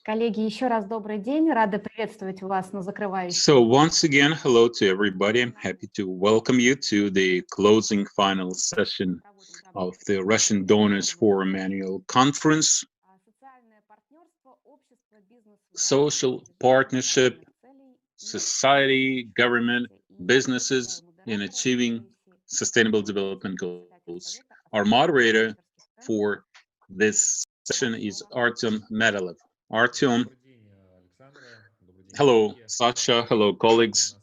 Коллеги, еще раз добрый день. Рада приветствовать вас на закрывающем. So once again, hello to everybody. I'm happy to welcome you to the closing final session of the Russian Donors Forum annual conference. Social partnership, society, government, businesses in achieving sustainable development goals. Our moderator for this session is Artyom Medalev. Artyom, hello, Sasha, hello, colleagues.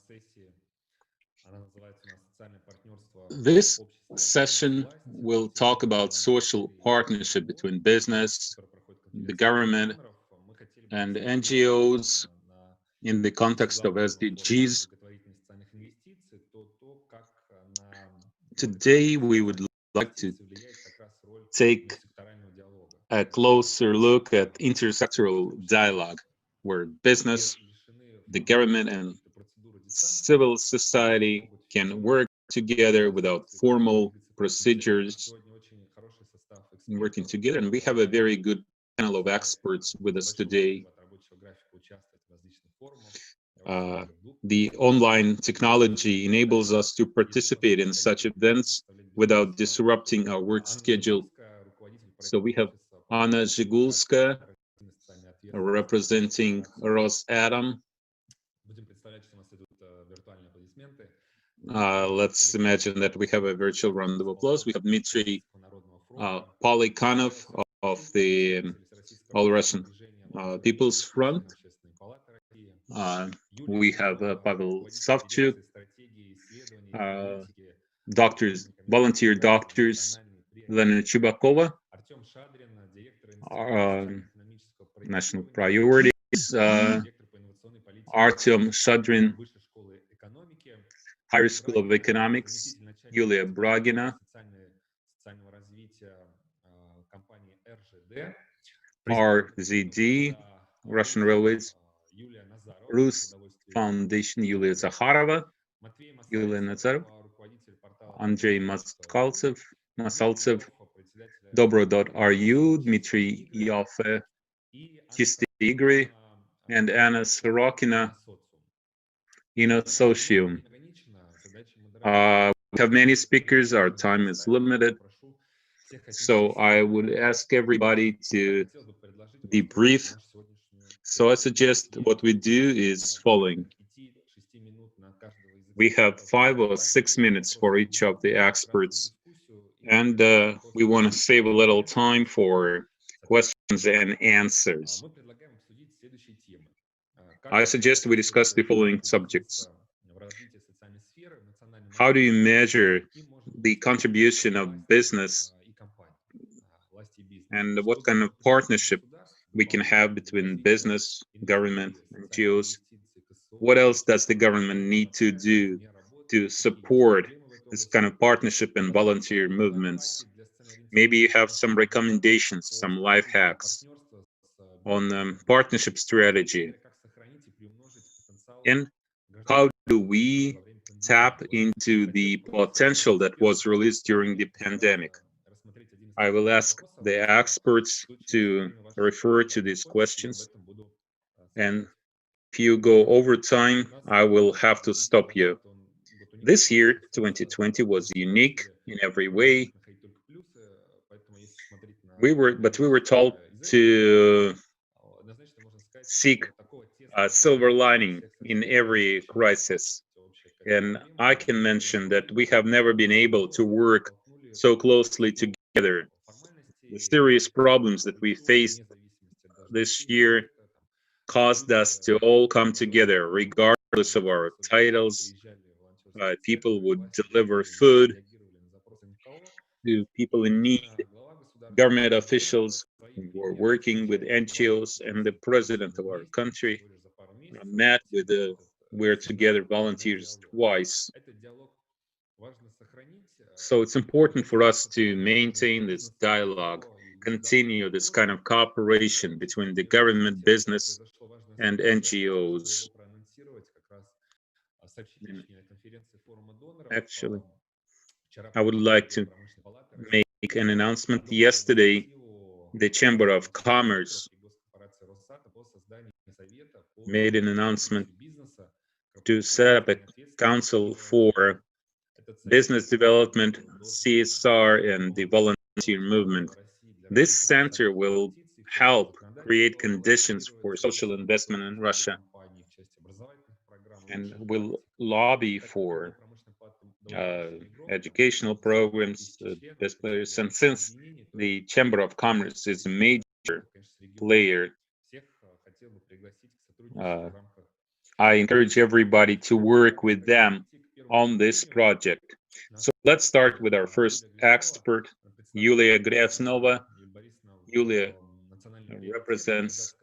This session will talk about social partnership between business, the government, and NGOs in the context of SDGs. Today, we would like to take a closer look at intersectoral dialogue, where business, the government, and civil society can work together without formal procedures, working together. And we have a very good panel of experts with us today. The online technology enables us to participate in such events without disrupting our work schedule. So we have Anna Zhigulska representing Rosatom. Let's imagine that we have a virtual round of applause. We have Dmitry Polykanov of the All Russian People's Front. We have Pavel Savchuk, volunteer doctors, Lena Chubakova, national priorities, Artyom Shadrin, Higher School of Economics, Yulia Bragina, RZD, Russian Railways, Rus Foundation, Yulia Zakharova, Yulia Nazarov, Andrei Masaltsev, Dobro.ru, Dmitry Yofe, Kisty Igri, and Anna Sorokina in Associum. We have many speakers, our time is limited, so I would ask everybody to be brief. So I suggest what we do is following. We have 5 or 6 minutes for each of the experts, and we want to save a little time for questions and answers. I suggest we discuss the following subjects. How do you measure the contribution of business, and what kind of partnership we can have between business, government, and NGOs? What else does the government need to do to support this kind of partnership and volunteer movements? Maybe you have some recommendations, some life hacks on partnership strategy. And how do we tap into the potential that was released during the pandemic? I will ask the experts to refer to these questions, and if you go over time, I will have to stop you. This year, 2020, was unique in every way. We were told to seek a silver lining in every crisis. And I can mention that we have never been able to work so closely together. The serious problems that we faced this year caused us to all come together, regardless of our titles. People would deliver food to people in need. Government officials were working with NGOs, and the president of our country met with We're Together volunteers twice. So it's important for us to maintain this dialogue, continue this kind of cooperation between the government, business, and NGOs. Actually, I would like to make an announcement. Yesterday, the Chamber of Commerce made an announcement to set up a council for business development, CSR, and the volunteer movement. This center will help create conditions for social investment in Russia and will lobby for educational programs, best players. And since the Chamber of Commerce is a major player, I encourage everybody to work with them on this project. So let's start with our first expert, Yulia Grevnova. Yulia represents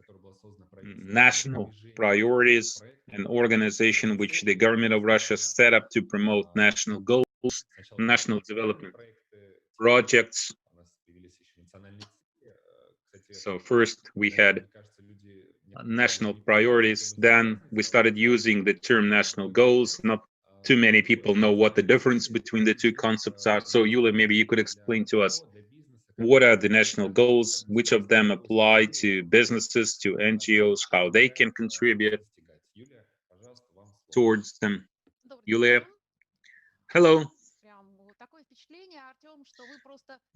National Priorities, an organization which the government of Russia set up to promote national goals, national development projects. So first we had national priorities, then we started using the term national goals. Not too many people know what the difference between the two concepts are. So Yulia, maybe you could explain to us, what are the national goals, which of them apply to businesses, to NGOs, how they can contribute towards them. Yulia? Hello.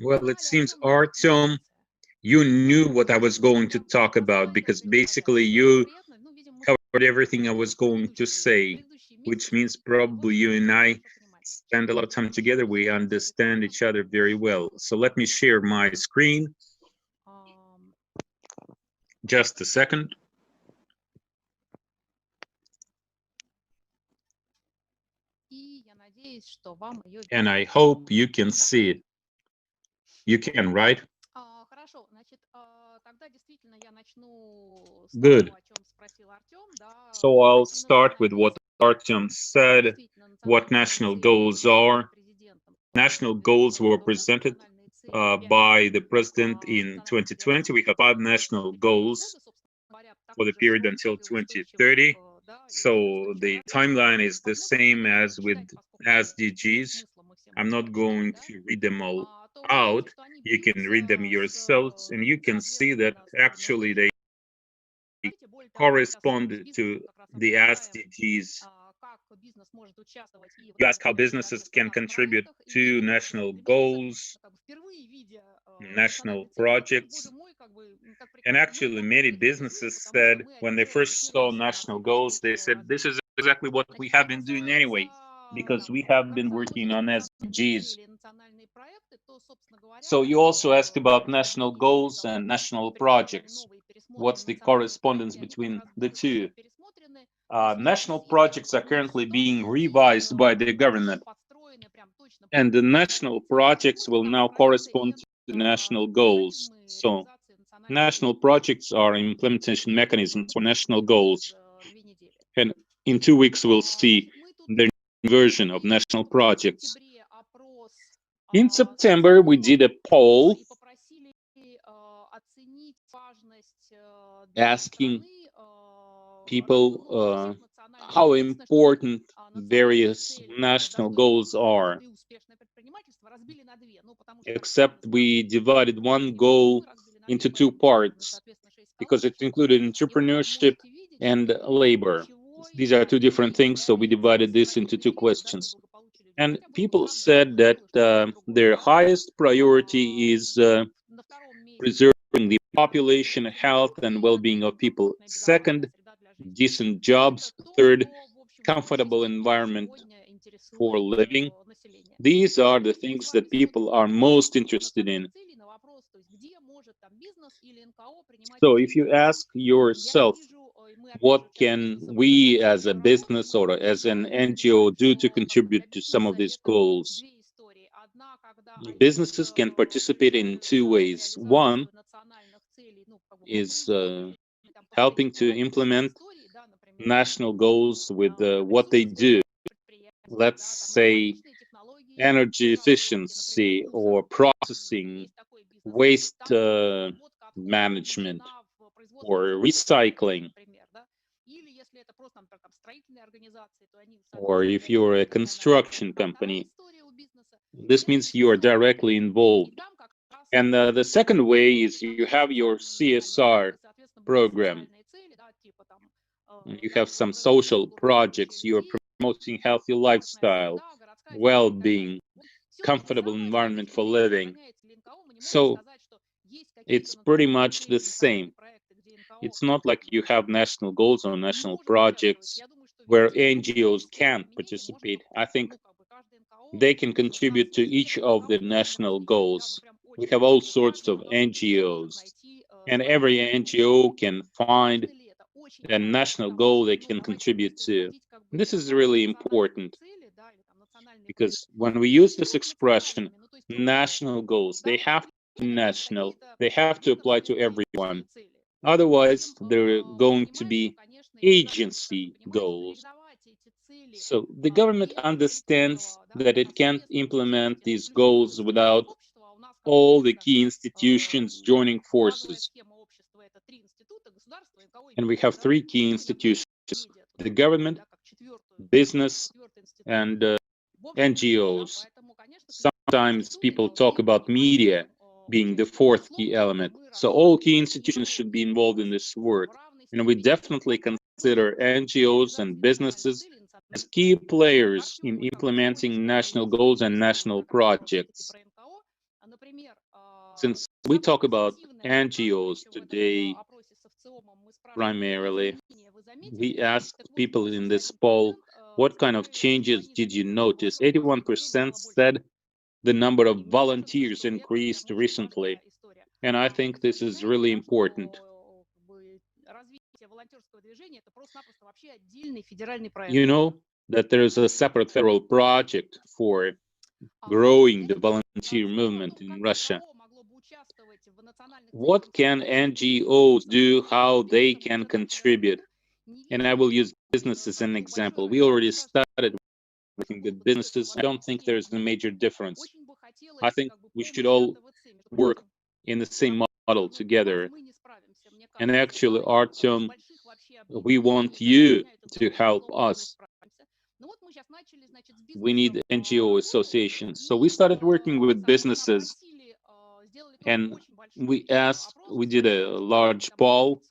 Well, it seems, Artyom, you knew what I was going to talk about, because basically you covered everything I was going to say, which means probably you and I spend a lot of time together. We understand each other very well. So let me share my screen. Just a second. And I hope you can see it. You can, right? Good. So I'll start with what Artyom said, what national goals are. National goals were presented by the president in 2020. We have 5 national goals for the period until 2030. So the timeline is the same as with SDGs. I'm not going to read them all out. You can read them yourselves, and you can see that actually they correspond to the SDGs. You ask how businesses can contribute to national goals, national projects. And actually, many businesses said when they first saw national goals, they said, this is exactly what we have been doing anyway, because we have been working on SDGs. So you also asked about national goals and national projects. What's the correspondence between the two? National projects are currently being revised by the government, and the national projects will now correspond to the national goals. So national projects are implementation mechanisms for national goals. And in 2 weeks, we'll see the version of national projects. In September, we did a poll asking people how important various national goals are. Except we divided one goal into 2 parts, because it included entrepreneurship and labor. These are 2 different things, so we divided this into 2 questions. And people said that their highest priority is preserving the population, health, and well-being of people. Second, decent jobs. Third, comfortable environment for living. These are the things that people are most interested in. So if you ask yourself, what can we as a business or as an NGO do to contribute to some of these goals? Businesses can participate in 2 ways. One is helping to implement national goals with what they do. Let's say energy efficiency or processing, waste management, or recycling. Or if you're a construction company, this means you are directly involved. And the second way is you have your CSR program. You have some social projects, you're promoting healthy lifestyle, well-being, comfortable environment for living. So it's pretty much the same. It's not like you have national goals or national projects where NGOs can't participate. I think they can contribute to each of the national goals. We have all sorts of NGOs, and every NGO can find a national goal they can contribute to. This is really important because when we use this expression, national goals, they have to be national, they have to apply to everyone. Otherwise, they're going to be agency goals. So the government understands that it can't implement these goals without all the key institutions joining forces. And we have three key institutions: the government, business, and NGOs. Sometimes people talk about media being the fourth key element. So all key institutions should be involved in this work. And we definitely consider NGOs and businesses as key players in implementing national goals and national projects. Since we talk about NGOs today, primarily, we asked people in this poll, what kind of changes did you notice? 81% said the number of volunteers increased recently. And I think this is really important. You know that there is a separate federal project for growing the volunteer movement in Russia. What can NGOs do, how they can contribute? And I will use business as an example. We already started working with businesses. I don't think there's a major difference. I think we should all work in the same model together. And actually, Artyom, we want you to help us. We need NGO associations. So we started working with businesses, and we did a large poll,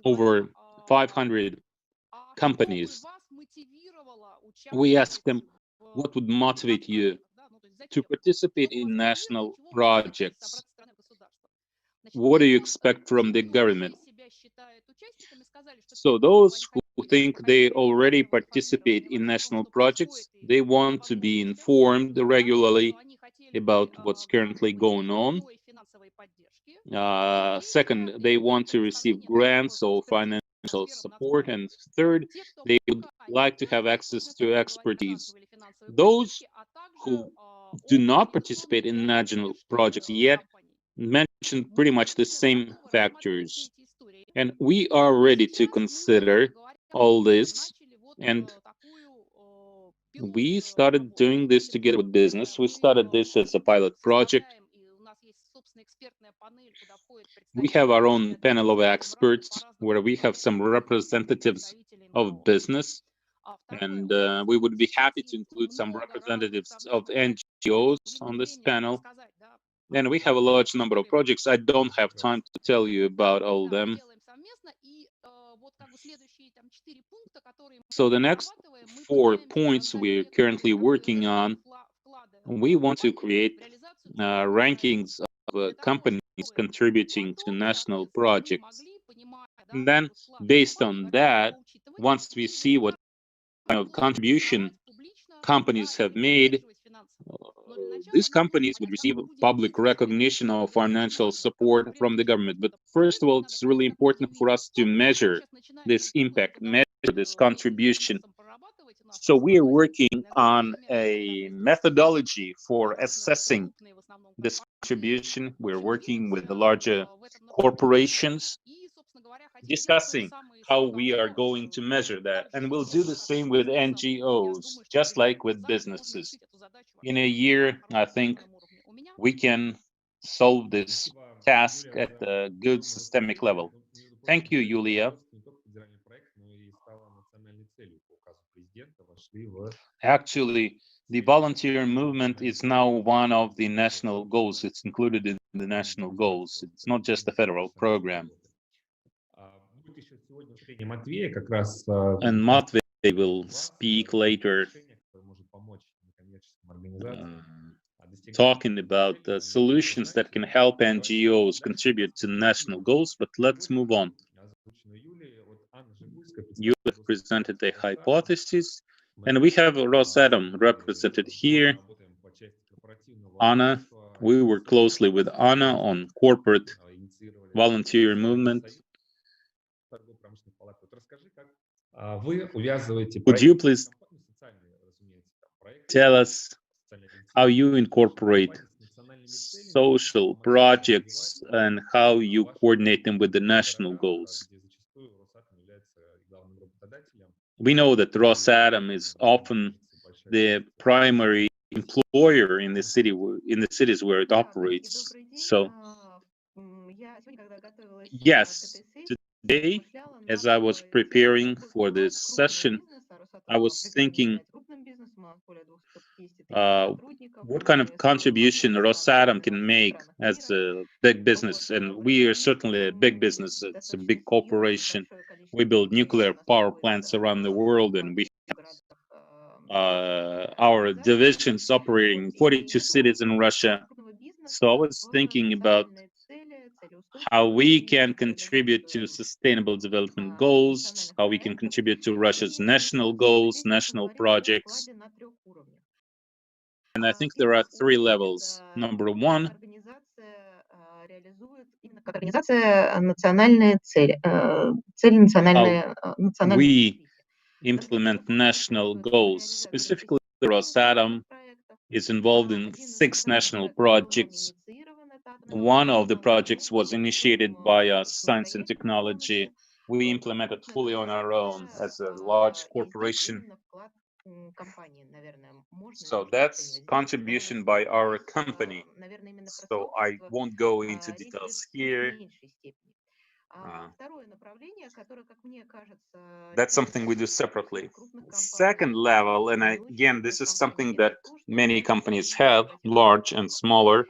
over 500 companies. We asked them, what would motivate you to participate in national projects? What do you expect from the government? So those who think they already participate in national projects, they want to be informed regularly about what's currently going on. Second, they want to receive grants or financial support. And third, they would like to have access to expertise. Those who do not participate in national projects yet mentioned pretty much the same factors. And we are ready to consider all this. And we started doing this together with business. We started this as a pilot project. We have our own panel of experts where we have some representatives of business, and we would be happy to include some representatives of NGOs on this panel. And we have a large number of projects. I don't have time to tell you about all them. So the next 4 points we're currently working on, we want to create rankings of companies contributing to national projects. And then based on that, once we see what kind of contribution companies have made, these companies would receive public recognition or financial support from the government. But first of all, it's really important for us to measure this impact, measure this contribution. So we are working on a methodology for assessing this contribution. We're working with the larger corporations, discussing how we are going to measure that. And we'll do the same with NGOs, just like with businesses. In a year, I think we can solve this task at a good systemic level. Thank you, Yulia. Actually, the volunteer movement is now one of the national goals. It's included in the national goals. It's not just a federal program. And Matvey will speak later, talking about the solutions that can help NGOs contribute to national goals, but let's move on. You have presented the hypothesis, and we have Rosatom represented here. Anna, we work closely with Anna on corporate volunteer movement. Would you please tell us how you incorporate social projects and how you coordinate them with the national goals? We know that Rosatom is often the primary employer in the cities where it operates. So yes, today, as I was preparing for this session, I was thinking what kind of contribution Rosatom can make as a big business. And we are certainly a big business. It's a big corporation. We build nuclear power plants around the world, and we have our divisions operating in 42 cities in Russia. So I was thinking about how we can contribute to sustainable development goals, how we can contribute to Russia's national goals, national projects. And I think there are three levels. Number one, we implement national goals. Specifically, Rosatom is involved in 6 national projects. One of the projects was initiated by Science and Technology. We implemented fully on our own as a large corporation. So that's contribution by our company. So I won't go into details here. That's something we do separately. Second level, and again, this is something that many companies have, large and smaller,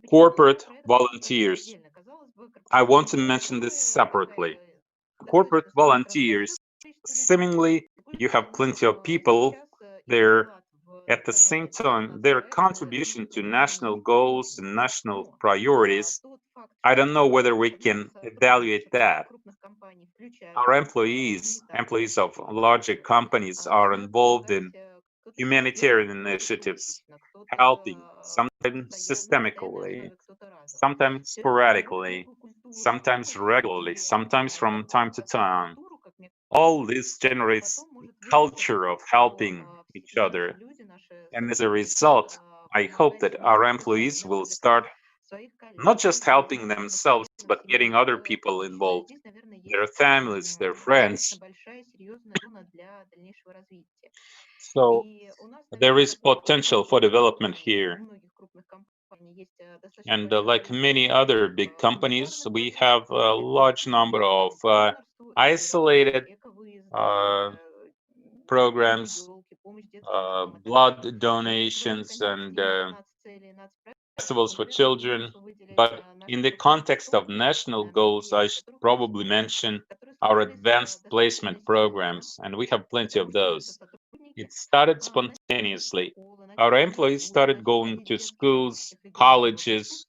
corporate volunteers. I want to mention this separately. Corporate volunteers, seemingly you have plenty of people there. At the same time, their contribution to national goals and national priorities, I don't know whether we can evaluate that. Our employees of larger companies are involved in humanitarian initiatives, helping, sometimes systemically, sometimes sporadically, sometimes regularly, sometimes from time to time. All this generates a culture of helping each other. And as a result, I hope that our employees will start not just helping themselves, but getting other people involved, their families, their friends. So there is potential for development here. And like many other big companies, we have a large number of isolated programs, blood donations, and festivals for children. But in the context of national goals, I should probably mention our advanced placement programs, and we have plenty of those. It started spontaneously. Our employees started going to schools, colleges,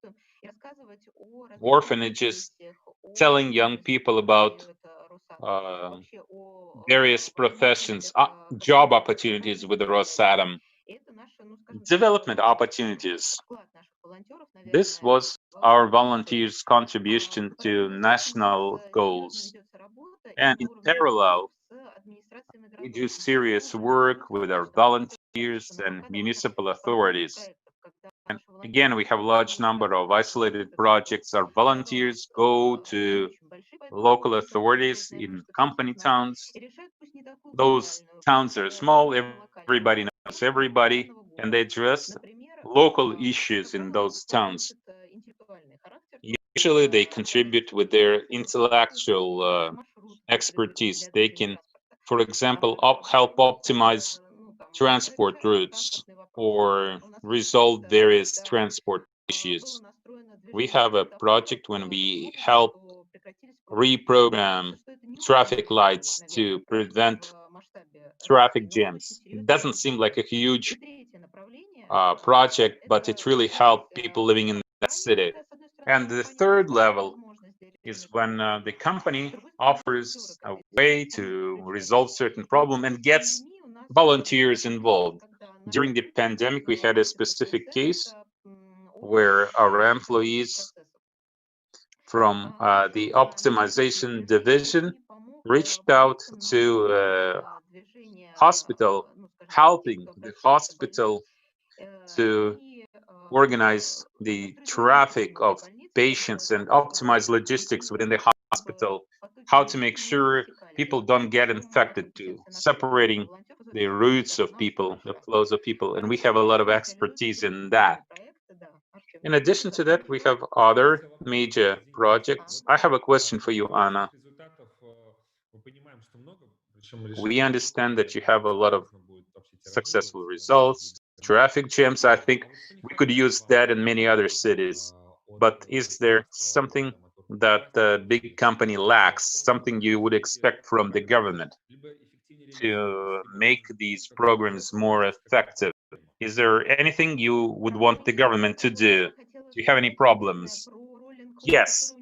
orphanages, telling young people about various professions, job opportunities with Rosatom, development opportunities. This was our volunteers' contribution to national goals. And in parallel, we do serious work with our volunteers and municipal authorities. And again, we have a large number of isolated projects. Our volunteers go to local authorities in company towns. Those towns are small, everybody knows everybody, and they address local issues in those towns. Usually they contribute with their intellectual expertise. They can, for example, help optimize transport routes or resolve various transport issues. We have a project when we help reprogram traffic lights to prevent traffic jams. It doesn't seem like a huge project, but it really helped people living in that city. And the third level is when the company offers a way to resolve certain problem and gets volunteers involved. During the pandemic, we had a specific case where our employees from the optimization division reached out to a hospital, helping the hospital to organize the traffic of patients and optimize logistics within the hospital, how to make sure people don't get infected, to separating the routes of people, the flows of people. And we have a lot of expertise in that. In addition to that, we have other major projects. I have a question for you, Anna. We understand that you have a lot of successful results, traffic jams. I think we could use that in many other cities. But is there something that the big company lacks, something you would expect from the government to make these programs more effective? Is there anything you would want the government to do? Do you have any problems? Yes.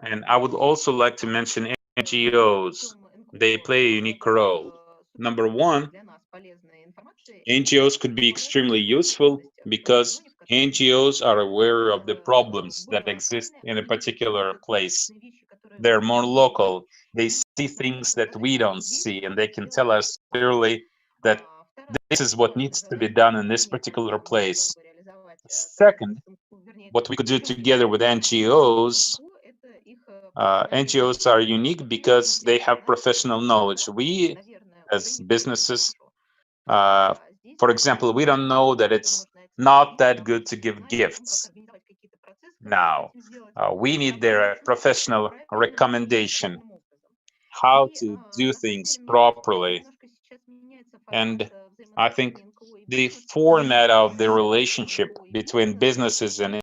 And I would also like to mention NGOs. They play a unique role. Number one, NGOs could be extremely useful because NGOs are aware of the problems that exist in a particular place. They're more local. They see things that we don't see, and they can tell us clearly that this is what needs to be done in this particular place. Second, what we could do together with NGOs, NGOs are unique because they have professional knowledge. We, as businesses, for example, we don't know that it's not that good to give gifts. Now, we need their professional recommendation, how to do things properly. And I think the format of the relationship between businesses and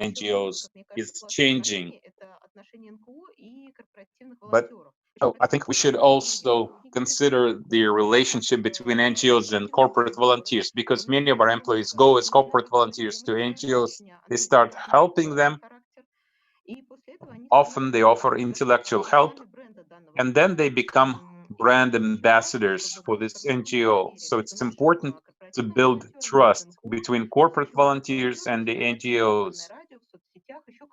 NGOs is changing. But I think we should also consider the relationship between NGOs and corporate volunteers, because many of our employees go as corporate volunteers to NGOs. They start helping them. Often they offer intellectual help, and then they become brand ambassadors for this NGO. So it's important to build trust between corporate volunteers and the NGOs.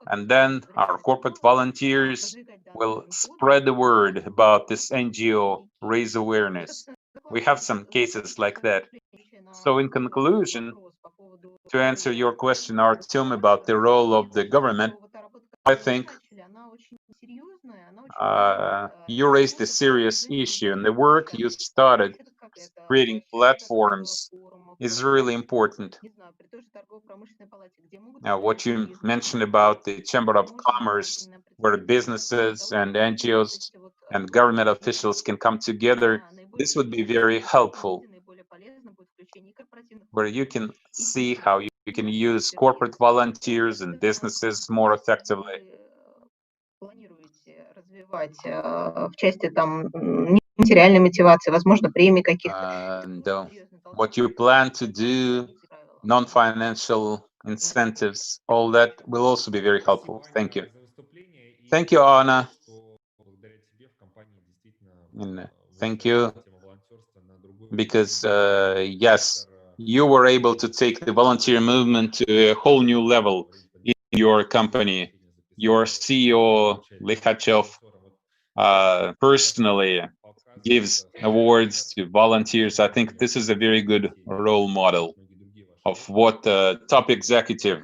And then our corporate volunteers will spread the word about this NGO, raise awareness. We have some cases like that. So in conclusion, to answer your question, Artyom, about the role of the government, I think you raised a serious issue, and the work you started creating platforms is really important. Now, what you mentioned about the Chamber of Commerce, where businesses and NGOs and government officials can come together, this would be very helpful, where you can see how you can use corporate volunteers and businesses more effectively. And what you plan to do, non-financial incentives, all that will also be very helpful. Thank you. Thank you, Anna. And thank you, because yes, you were able to take the volunteer movement to a whole new level in your company. Your CEO, Likhachev, personally gives awards to volunteers. I think this is a very good role model of what a top executive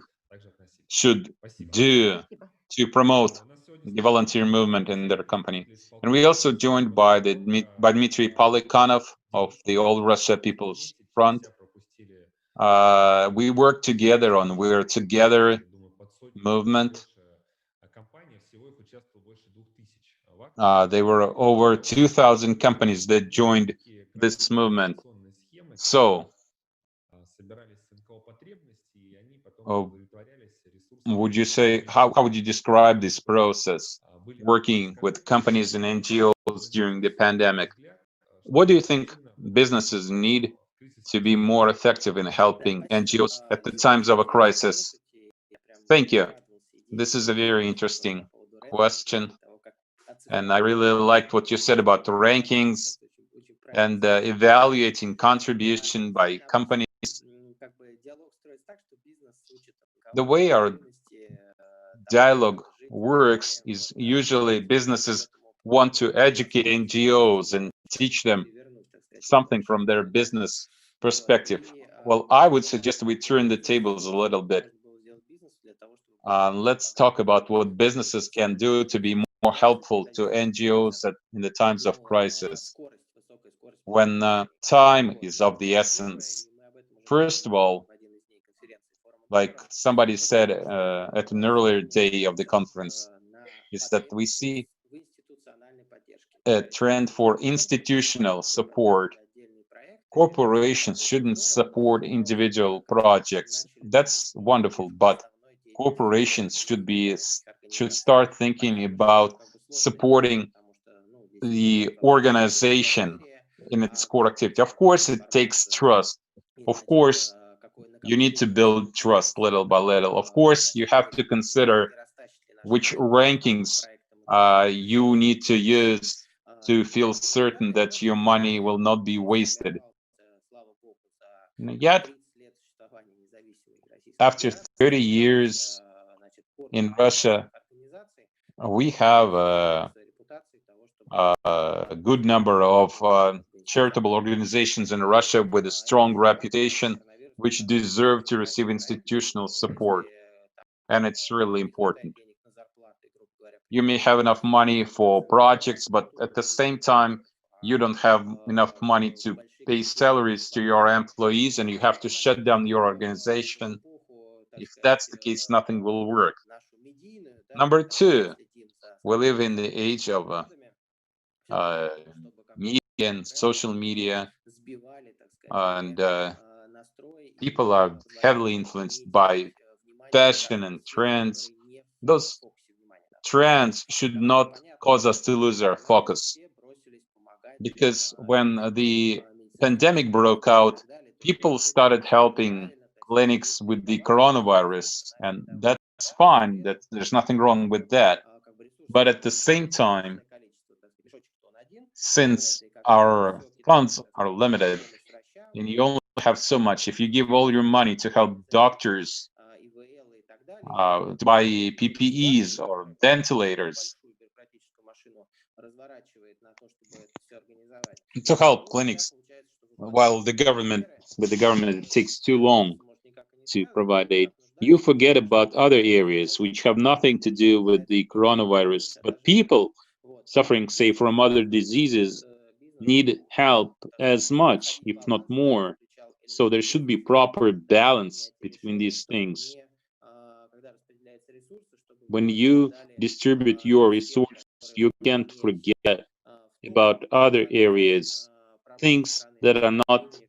should do to promote the volunteer movement in their company. And we also joined by Dmitry Polikhanov of the All Russia People's Front. We work together on We're Together movement. There were over 2,000 companies that joined this movement. So, would you say, how would you describe this process? working with companies and NGOs during the pandemic. What do you think businesses need to be more effective in helping NGOs at the times of a crisis? Thank you. This is a very interesting question. And I really liked what you said about the rankings and evaluating contribution by companies. The way our dialogue works is usually businesses want to educate NGOs and teach them something from their business perspective. Well, I would suggest we turn the tables a little bit. Let's talk about what businesses can do to be more helpful to NGOs in the times of crisis, when time is of the essence. First of all, like somebody said at an earlier day of the conference, is that we see a trend for institutional support. Corporations shouldn't support individual projects. That's wonderful, but corporations should start thinking about supporting the organization in its core activity. Of course, it takes trust. Of course, you need to build trust little by little. Of course, you have to consider which rankings you need to use to feel certain that your money will not be wasted. Yet, after 30 years in Russia, we have a good number of charitable organizations in Russia with a strong reputation, which deserve to receive institutional support. And it's really important. You may have enough money for projects, but at the same time, you don't have enough money to pay salaries to your employees, and you have to shut down your organization. If that's the case, nothing will work. Number two, we live in the age of media and social media, and people are heavily influenced by fashion and trends. Those trends should not cause us to lose our focus, because when the pandemic broke out, people started helping clinics with the coronavirus, and that's fine. There's nothing wrong with that. But at the same time, since our funds are limited and you only have so much, if you give all your money to help doctors to buy PPEs or ventilators, to help clinics, while the government it takes too long to provide aid, you forget about other areas which have nothing to do with the coronavirus, but people suffering, say, from other diseases need help as much, if not more. So there should be proper balance between these things. When you distribute your resources, you can't forget about other areas, things that are not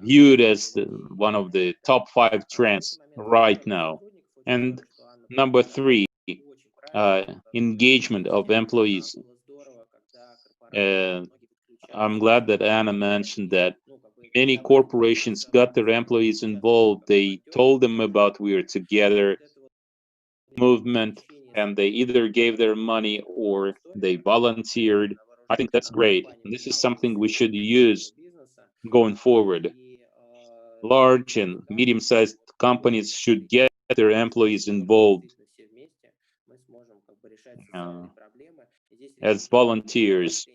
viewed as one of the top 5 trends right now. And number 3, engagement of employees. I'm glad that Anna mentioned that many corporations got their employees involved. They told them about We Are Together movement, and they either gave their money or they volunteered. I think that's great. And this is something we should use going forward. Large and medium-sized companies should get their employees involved as volunteers,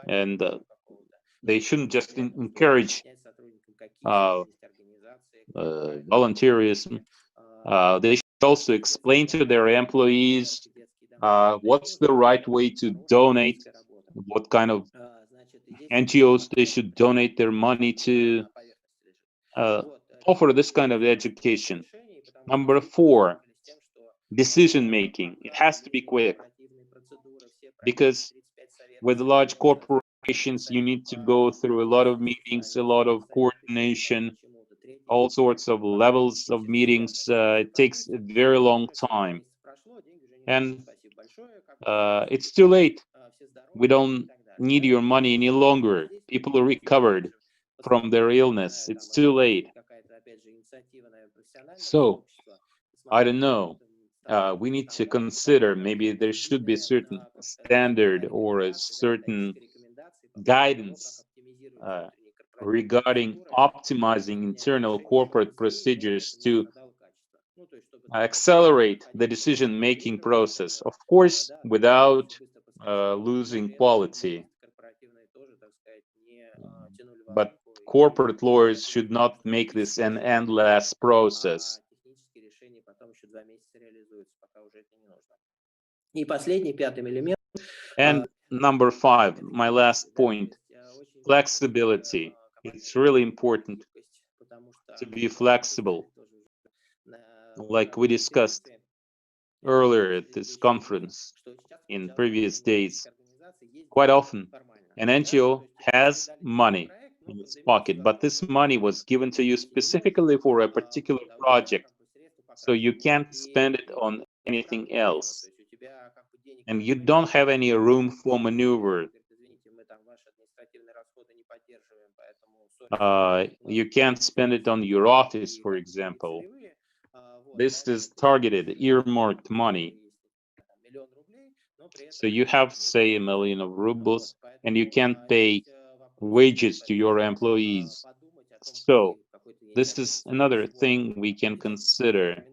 and they shouldn't just encourage volunteerism. They should also explain to their employees what's the right way to donate, what kind of NGOs they should donate their money to, offer this kind of education. Number 4, decision making. It has to be quick, because with large corporations, you need to go through a lot of meetings, a lot of coordination, all sorts of levels of meetings. It takes a very long time. And it's too late. We don't need your money any longer. People are recovered from their illness. It's too late. So, I don't know. We need to consider maybe there should be a certain standard or a certain guidance regarding optimizing internal corporate procedures to accelerate the decision-making process, of course, without losing quality. But corporate lawyers should not make this an endless process. And number 5, my last point, flexibility. It's really important to be flexible. Like we discussed earlier at this conference in previous days, quite often an NGO has money in its pocket, but this money was given to you specifically for a particular project, so you can't spend it on anything else, and you don't have any room for maneuver. You can't spend it on your office, for example. This is targeted, earmarked money. So you have, say, 1 million of rubles, and you can't pay wages to your employees. So this is another thing we can consider.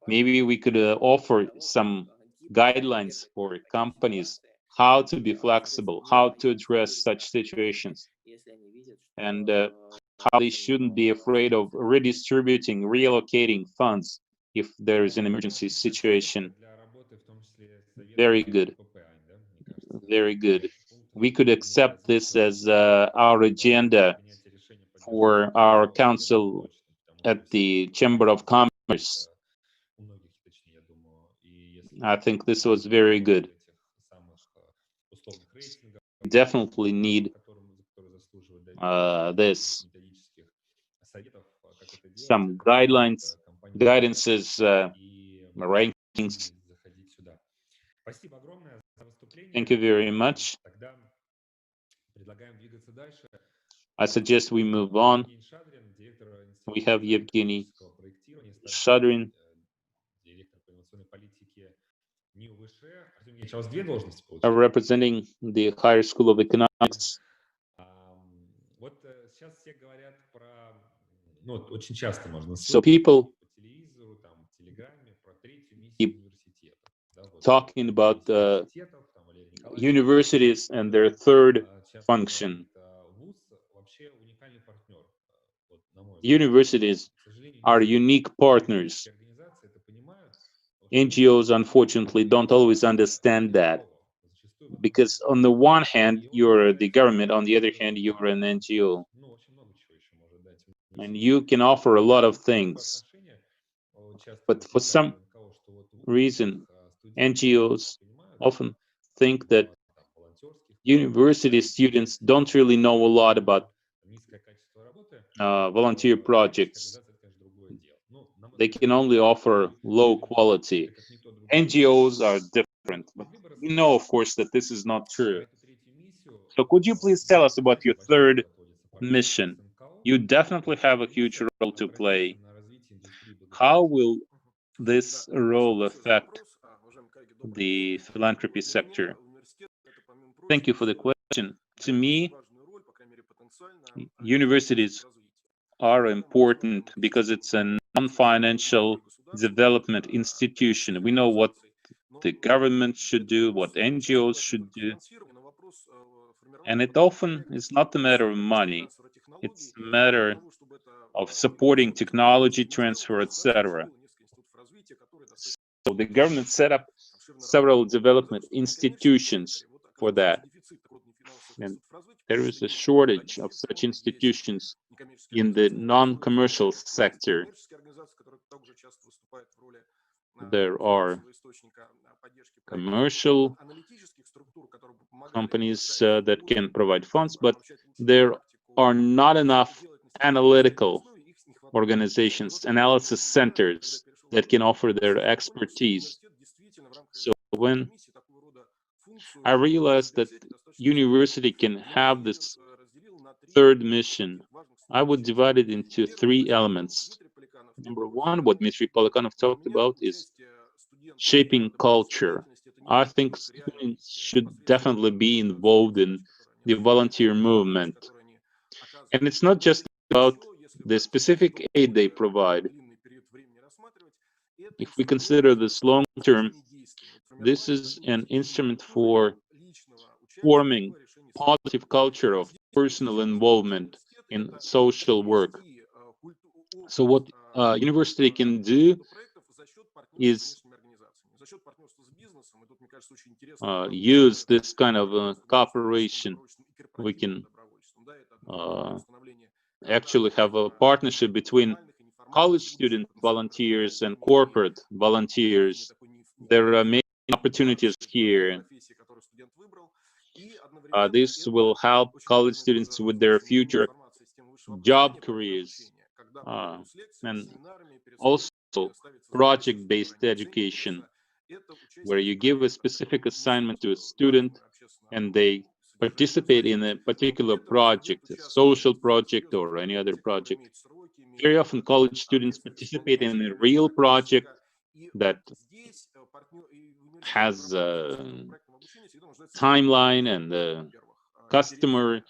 Maybe we could offer some guidelines for companies how to be flexible, how to address such situations, and how they shouldn't be afraid of redistributing, reallocating funds if there is an emergency situation. Very good. Very good. We could accept this as our agenda for our council at the Chamber of Commerce. I think this was very good. Definitely need this. Some guidelines, guidances, rankings. Thank you very much. I suggest we move on. We have Evgeny Shadrin, representing the Higher School of Economics. So people keep talking about universities and their third function. Universities are unique partners. NGOs, unfortunately, don't always understand that, because on the one hand, you're the government, on the other hand, you're an NGO. And you can offer a lot of things. But for some reason, NGOs often think that university students don't really know a lot about volunteer projects. They can only offer low quality. NGOs are different, but we know, of course, that this is not true. So could you please tell us about your third mission? You definitely have a huge role to play. How will this role affect the philanthropy sector? Thank you for the question. To me, universities are important because it's a non-financial development institution. We know what the government should do, what NGOs should do. And it often is not a matter of money. It's a matter of supporting technology transfer, etc. So the government set up several development institutions for that. And there is a shortage of such institutions in the non-commercial sector. There are commercial companies that can provide funds, but there are not enough analytical organizations, analysis centers that can offer their expertise. So when I realized that university can have this third mission, I would divide it into three elements. Number one, what Dmitry Polikanov talked about is shaping culture. I think students should definitely be involved in the volunteer movement. And it's not just about the specific aid they provide. If we consider this long term, this is an instrument for forming positive culture of personal involvement in social work. So what university can do is use this kind of cooperation. We can actually have a partnership between college student volunteers and corporate volunteers. There are many opportunities here. This will help college students with their future job careers, and also project-based education, where you give a specific assignment to a student and they participate in a particular project, a social project or any other project. Very often college students participate in a real project that has a timeline and a customer.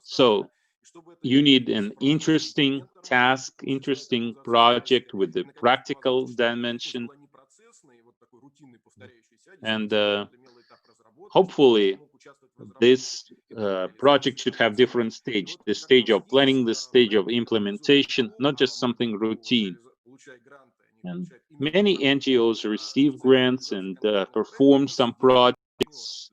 So you need an interesting task, interesting project with the practical dimension. And hopefully this project should have different stages: the stage of planning, the stage of implementation, not just something routine. And many NGOs receive grants and perform some projects,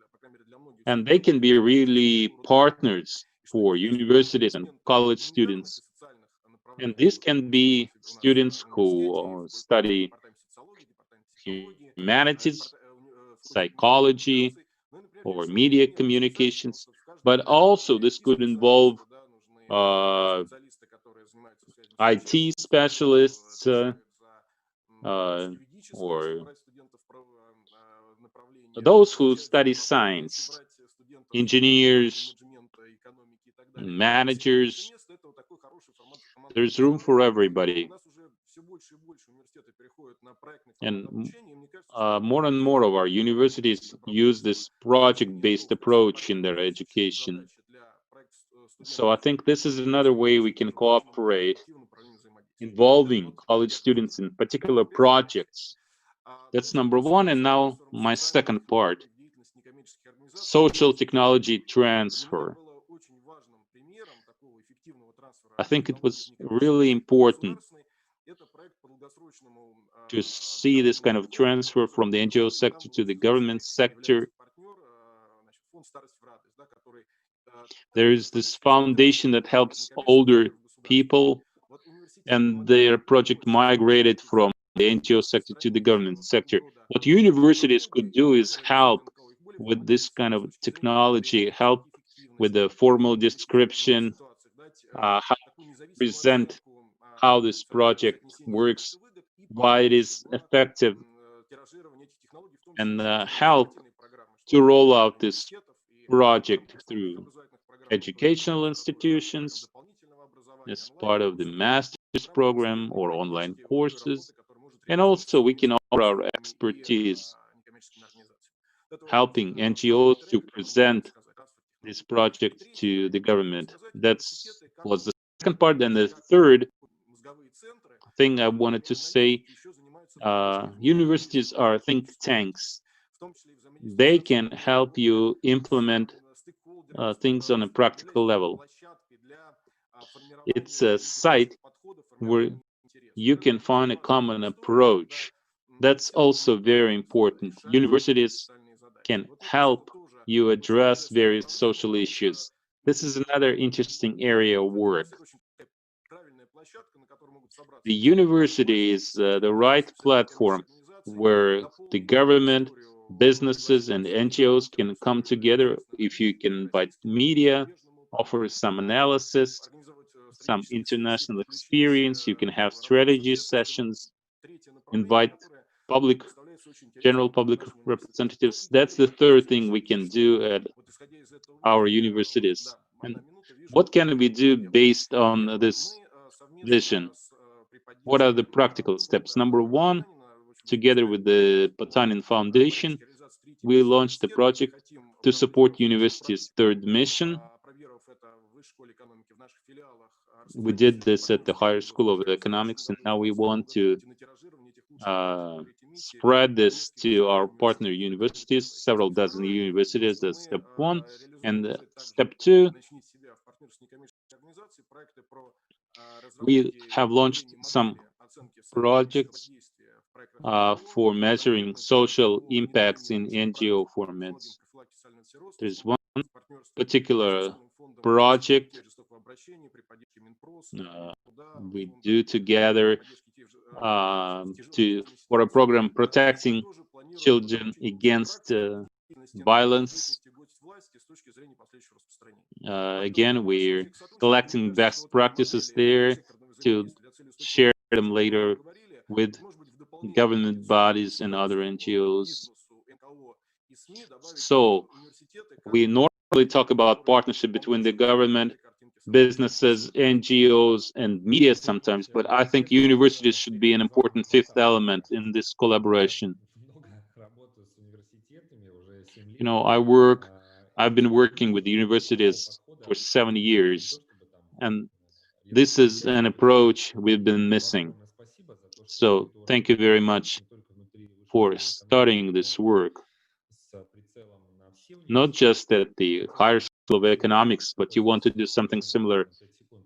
and they can be really partners for universities and college students. And this can be students who study humanities, psychology, or media communications, but also this could involve IT specialists or those who study science, engineers, managers. There's room for everybody. And more and more of our universities use this project-based approach in their education. So I think this is another way we can cooperate, involving college students in particular projects. That's number one. And now my second part, social technology transfer. I think it was really important to see this kind of transfer from the NGO sector to the government sector. There is this foundation that helps older people, and their project migrated from the NGO sector to the government sector. What universities could do is help with this kind of technology, help with the formal description, how to present how this project works, why it is effective, and help to roll out this project through educational institutions as part of the master's program or online courses. And also we can offer our expertise, helping NGOs to present this project to the government. That was the second part. And the third thing I wanted to say, universities are think tanks. They can help you implement things on a practical level. It's a site where you can find a common approach. That's also very important. Universities can help you address various social issues. This is another interesting area of work. The university is the right platform where the government, businesses, and NGOs can come together. If you can invite media, offer some analysis, some international experience, you can have strategy sessions, invite general public representatives. That's the third thing we can do at our universities. And what can we do based on this vision? What are the practical steps? Number one, together with the Potanin Foundation, we launched a project to support universities' third mission. We did this at the Higher School of Economics, and now we want to spread this to our partner universities, several dozen universities. That's step one. And step two, we have launched some projects for measuring social impacts in NGO formats. There's one particular project we do together for a program protecting children against violence. Again, we're collecting best practices there to share them later with government bodies and other NGOs. So we normally talk about partnership between the government, businesses, NGOs, and media sometimes, but I think universities should be an important fifth element in this collaboration. You know, I've been working with universities for 7 years, and this is an approach we've been missing. So thank you very much for starting this work, not just at the Higher School of Economics, but you want to do something similar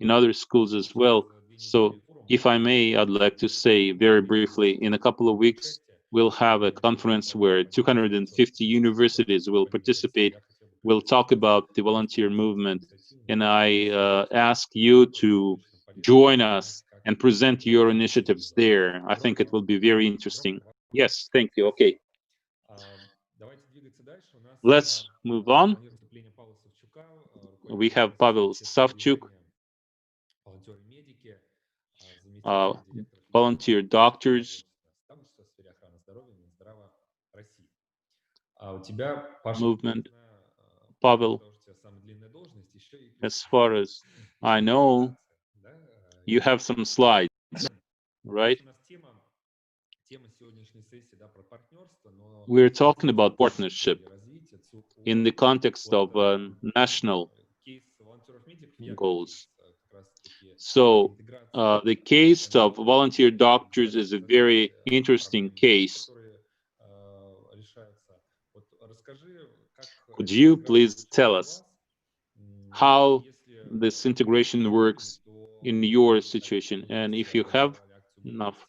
in other schools as well. So if I may, I'd like to say very briefly, in a couple of weeks, we'll have a conference where 250 universities will participate. We'll talk about the volunteer movement, and I ask you to join us and present your initiatives there. I think it will be very interesting. Yes, thank you. Okay. Let's move on. We have Pavel Savchuk, volunteer doctors movement. Pavel, as far as I know, you have some slides, right? We're talking about partnership in the context of national goals. So the case of volunteer doctors is a very interesting case. Could you please tell us how this integration works in your situation? And if you have enough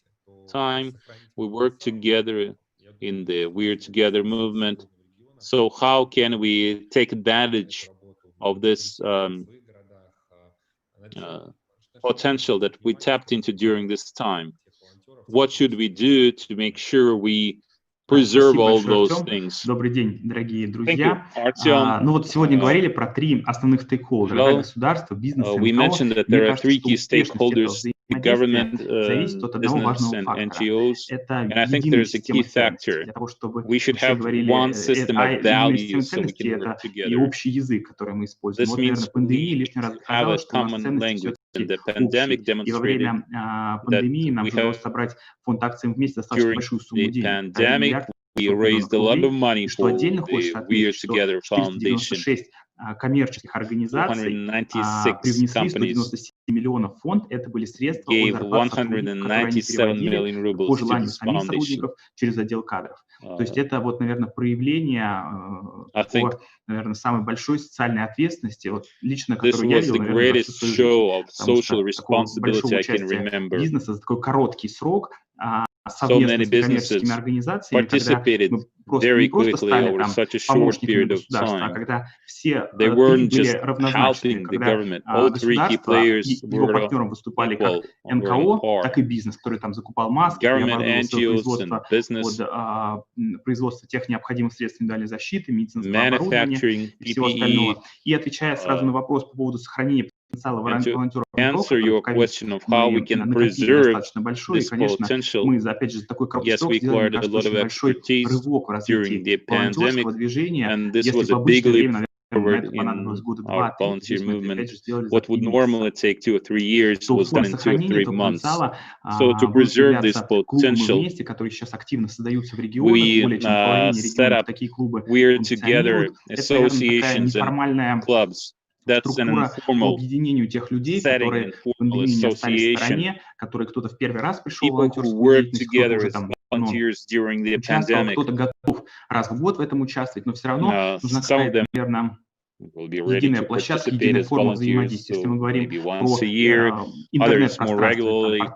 time, we work together in the We're Together movement. So how can we take advantage of this potential that we tapped into during this time? What should we do to make sure we preserve all those things? Добрый день, дорогие друзья. Ну вот сегодня говорили про три основных стейкхолдера: государство, бизнес и НКО. Мне кажется, что успешность этого взаимодействия зависит от одного важного фактора. Это единая система ценностей. Для того, чтобы мы все говорили о единой системе ценностей, это и общий язык, который мы используем. Вот, наверное, пандемия лишний раз доказала, что у нас ценности все-таки общие. И во время пандемии нам удалось собрать фонд акций вместе достаточно большую сумму денег. We raised a lot of money for the We're Together Foundation. 496 коммерческих организаций привнесли 197 миллионов в фонд. Это были средства от зарплат сотрудников, которые они переводили по желанию самих сотрудников через отдел кадров. То есть это вот, наверное, проявление, наверное, самой большой социальной ответственности, вот лично, которую я видел, наверное, за всю свою жизнь. Такого большого участия бизнеса за такой короткий срок, совместно с коммерческими организациями, когда мы не просто стали там помощниками государства, а когда все были равнозначны, когда государство и его партнером выступали как НКО, так и бизнес, который там закупал маски, производство тех необходимых средств индивидуальной защиты, медицинского оборудования и всего остального. И отвечая сразу на вопрос по поводу сохранения And to answer your question of how we can preserve this potential, yes, we acquired a lot of expertise during the pandemic, and this was a big leap forward in our volunteer movement. What would normally take 2 or 3 years was done in 2 or 3 months. So to preserve this potential, we set up we're together associations and clubs. That's an informal setting, informal association. People who work together as volunteers during the pandemic. Some of them will be ready to participate as volunteers, so maybe once a year, others more regularly. Yet,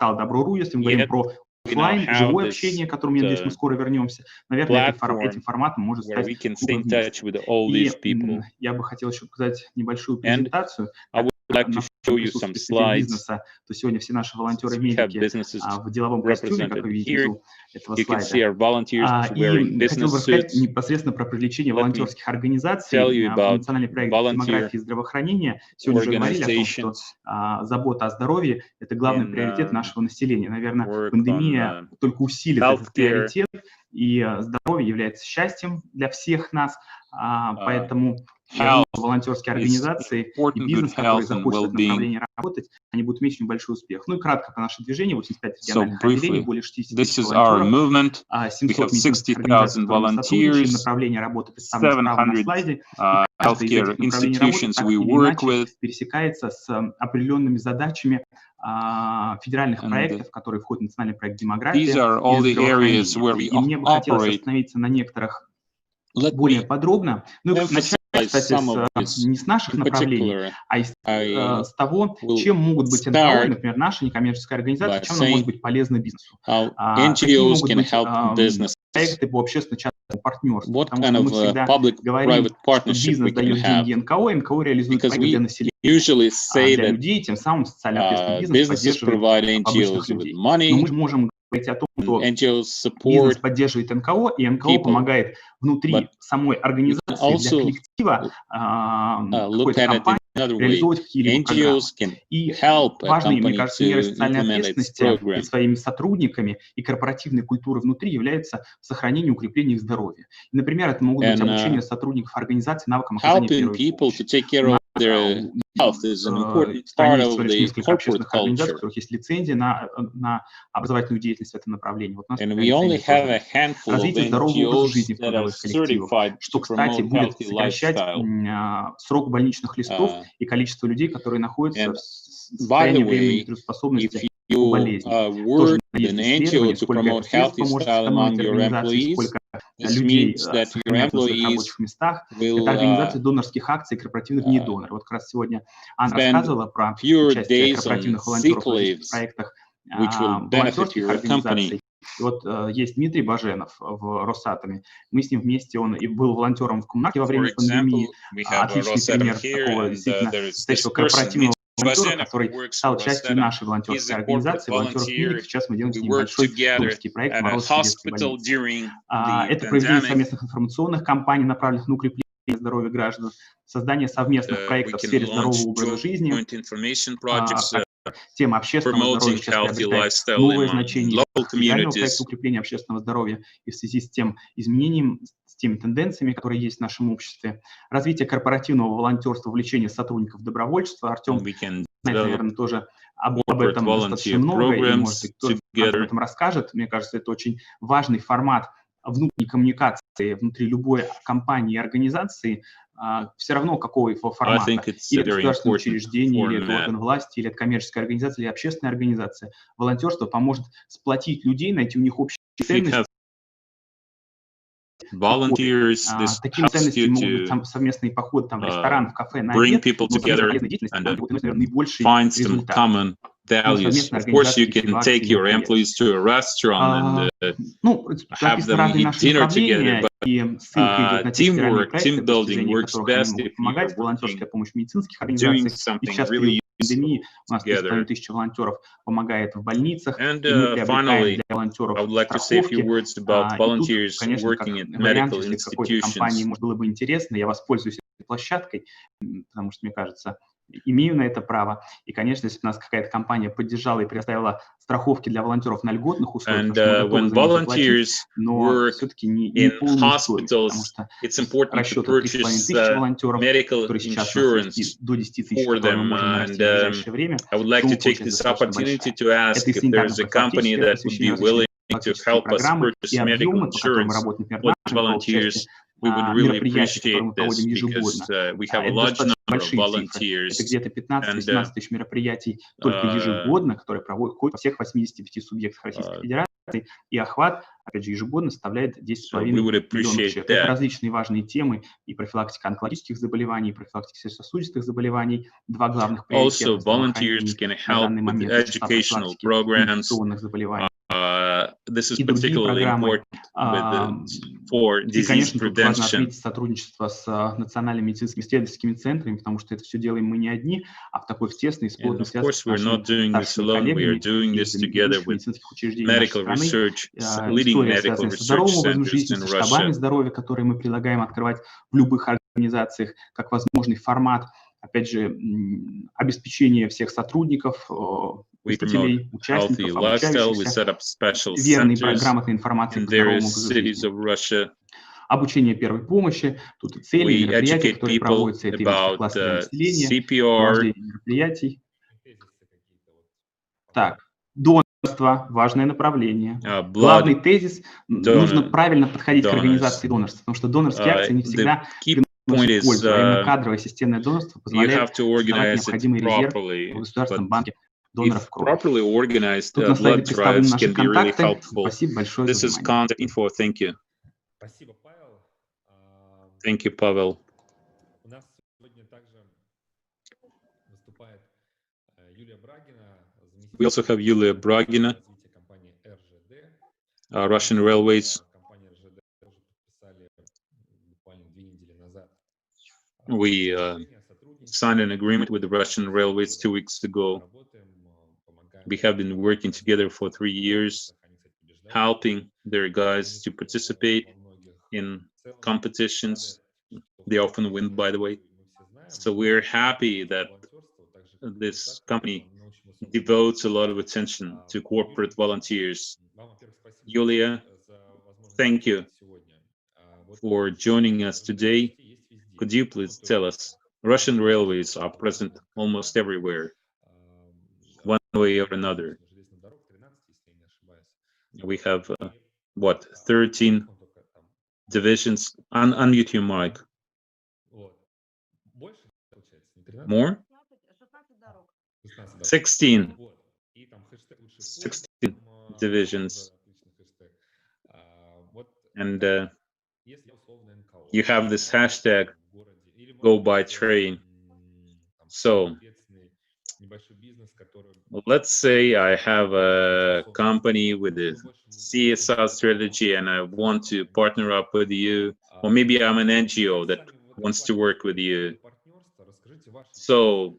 we now have this platform where we can stay in touch with all these people. And I would like to show you some slides. We have businesses represented here. You can see our volunteers wearing business suits. Let me tell you about volunteer organizations healthcare. И здоровье является счастьем для всех нас, поэтому волонтерские организации и бизнес, который захочет в этом направлении работать, они будут иметь очень большой успех. Ну и кратко по нашему движению, 85 региональных отделений, более 60 тысяч волонтеров, 700 медицинских организаций, направления работы представлены справа на слайде. Каждое из этих направлений работы так или иначе пересекается с определенными задачами федеральных проектов, которые входят в национальный проект демографии. И мне бы хотелось остановиться на некоторых более подробно. Ну, начать, кстати, не с наших направлений, а с того, чем могут быть НКО, например, наша некоммерческая организация, чем она может быть полезна бизнесу. Какие могут быть проекты по общественно-частному партнерству. Потому что мы всегда говорим, что бизнес дает деньги НКО, НКО реализует проекты для населения, для людей, тем самым социально ответственный бизнес поддерживает обычных людей. Но мы можем говорить о том, что бизнес поддерживает НКО, и НКО помогает внутри самой организации для коллектива, какой-то компании, реализовывать какие-либо программы. И важной, мне кажется, мерой социальной ответственности перед своими сотрудниками и корпоративной культуры внутри является сохранение и укрепление их здоровья. И, например, это могут быть обучение сотрудников организации навыкам оказания первой помощи. Health is an important part of the corporate culture. У которых есть лицензия на образовательную деятельность в этом направлении. Вот And we only have a handful of NGOs that are certified что, to кстати, promote будет healthy сокращать lifestyle. срок больничных листов и количество людей, которые находятся в состоянии временной нетрудоспособности по болезни. Тоже есть исследования, сколько средств поможет сэкономить организации, сколько людей сохранятся на своих рабочих местах. Это организация донорских акций и корпоративных дней донора. Вот как раз сегодня Анна рассказывала про участие корпоративных волонтеров в этих проектах волонтерских организаций. И вот есть Дмитрий Баженов в Росатоме. Мы с ним вместе, он и был волонтером в коммунарке во время пандемии. Отличный пример такого действительно настоящего корпоративного волонтера, который стал частью нашей волонтерской организации, волонтеров мира. Сейчас мы делаем с ним большой творческий проект «Морозовские детские больницы». Это проведение совместных информационных кампаний, направленных на укрепление здоровья граждан, создание совместных проектов в сфере здорового образа жизни, тема общественного здоровья сейчас приобретает новое значение, федерального проекта укрепления общественного здоровья и в связи с тем изменением, с теми тенденциями, которые есть в нашем обществе. Развитие корпоративного волонтерства, увлечение сотрудников добровольчества. Артем знает, наверное, тоже об этом достаточно много и, может быть, тоже об этом расскажет. Мне кажется, это очень важный формат внутренней коммуникации внутри любой компании и организации. Все равно какого его формата, или это государственное учреждение, или это орган власти, или это коммерческая организация, или общественная организация. Волонтерство поможет сплотить людей, найти у них общие ценности. Такими ценностями могут быть совместные походы в ресторан, в кафе, на обед, но полезной деятельности наибольший результат. Values. Of course, you can take your employees to a restaurant and have them eat dinner together, but teamwork, team building works best if you're doing something really пандемии у нас 1000 волонтеров помогает в больницах. And finally, I would like to say a few words about volunteers working at medical institutions. Компании было бы интересно, я воспользуюсь этой площадкой, потому что, мне кажется, имею на это право. И, конечно, если бы нас какая-то компания поддержала и предоставила страховки для волонтеров на льготных условиях, when volunteers work in hospitals, it's important to purchase medical insurance for them. And I would like to take this opportunity to ask if there's a company that would be willing to help us purchase medical insurance for volunteers. We would really appreciate this because we have a large number of volunteers. Это где-то 15-18 тысяч мероприятий только ежегодно, которые проходят во всех 85 субъектах Российской Федерации, и охват, опять же, ежегодно составляет 10,5 миллионов человек. Это различные важные темы, и профилактика онкологических заболеваний, и профилактика сердечно-сосудистых заболеваний, два главных приоритета в здравоохранении на данный момент, educational programs. This is particularly important for disease prevention. Важно отметить сотрудничество с национальными медицинскими исследовательскими центрами, потому что это все делаем мы не одни, а в такой в тесной и сплотной связке с нашими старшими коллегами из медицинских учреждений нашей страны. История, связанная со здоровым образом жизни, со штабами здоровья, которые мы предлагаем открывать в любых организациях, как возможный формат, опять же, обеспечение всех сотрудников, посетителей, участников, обучающихся, верной и грамотной информации по здоровому образу жизни. Обучение первой помощи, тут и цели, мероприятия, которые проводятся, это и мастер-классы для населения, провождение мероприятий. Так, донорство, важное направление. Главный тезис, нужно правильно подходить к организации донорства, потому что донорские акции не всегда приносят пользу, а именно кадровое системное донорство позволяет создавать необходимый резерв в Государственном банке доноров крови. Тут на слайде представлены наши контакты. Спасибо большое за внимание. Thank you, Pavel. We also have Yulia Bragina, Russian Railways. We signed an agreement with the Russian Railways 2 weeks ago. We have been working together for 3 years, helping their guys to participate in competitions. They often win, by the way. So we're happy that this company devotes a lot of attention to corporate volunteers. Yulia, thank you for joining us today. Could you please tell us, Russian railways are present almost everywhere, one way or another. We have, 13 divisions. Unmute your mic. More? 16 divisions. And you have this hashtag, go by train. So let's say I have a company with a CSR strategy and I want to partner up with you, or maybe I'm an NGO that wants to work with you. So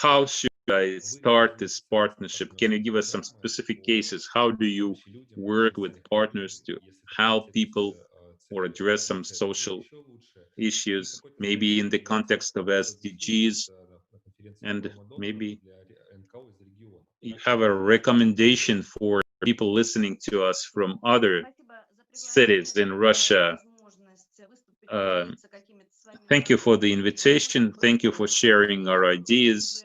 how should I start this partnership? Can you give us some specific cases? How do you work with partners to help people or address some social issues, maybe in the context of SDGs? And maybe you have a recommendation for people listening to us from other cities in Russia. Thank you for the invitation. Thank you for sharing our ideas.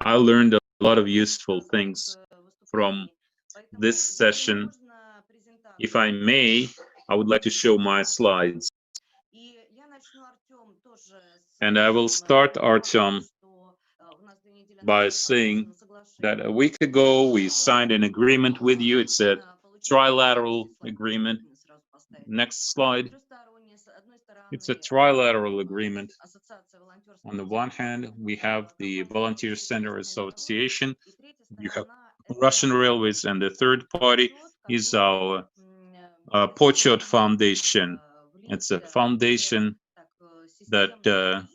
I learned a lot of useful things from this session. If I may, I would like to show my slides. And I will start, Artyom, by saying that a week ago we signed an agreement with you. It's a trilateral agreement. Next slide. It's a trilateral agreement. On the one hand, we have the Volunteer Center Association. You have Russian Railways, and the third party is our Pochot Foundation. It's a foundation that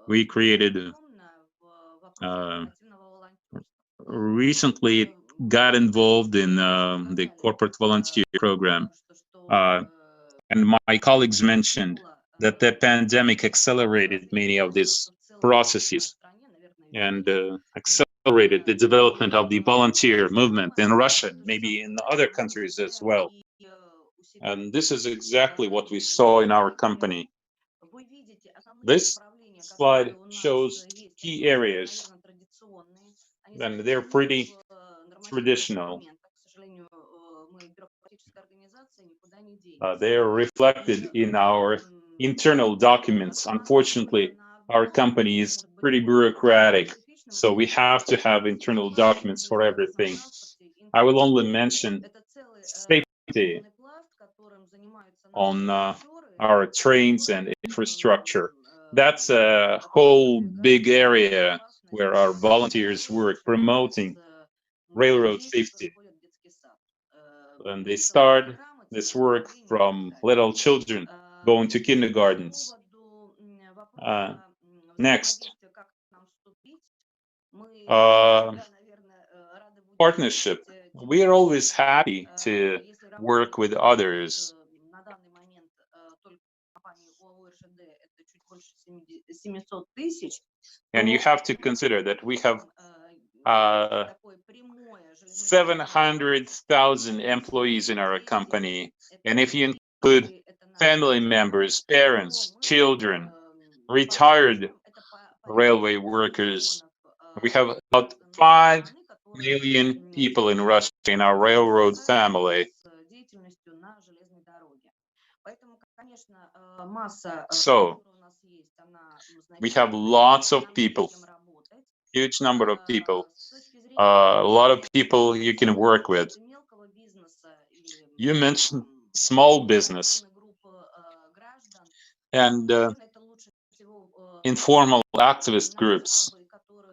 we created recently. Got involved in the corporate volunteer program. And my colleagues mentioned that the pandemic accelerated many of these processes and accelerated the development of the volunteer movement in Russia, maybe in other countries as well. And this is exactly what we saw in our company. This slide shows key areas, and they're pretty traditional. They are reflected in our internal documents. Unfortunately, our company is pretty bureaucratic, so we have to have internal documents for everything. I will only mention safety on our trains and infrastructure. That's a whole big area where our volunteers work promoting railroad safety. And they start this work from little children going to kindergartens. Next, partnership. We are always happy to work with others. And you have to consider that we have 700,000 employees in our company. And if you include family members, parents, children, retired railway workers, we have about 5 million people in Russia in our railroad family. So we have lots of people, huge number of people, a lot of people you can work with. You mentioned small business and informal activist groups.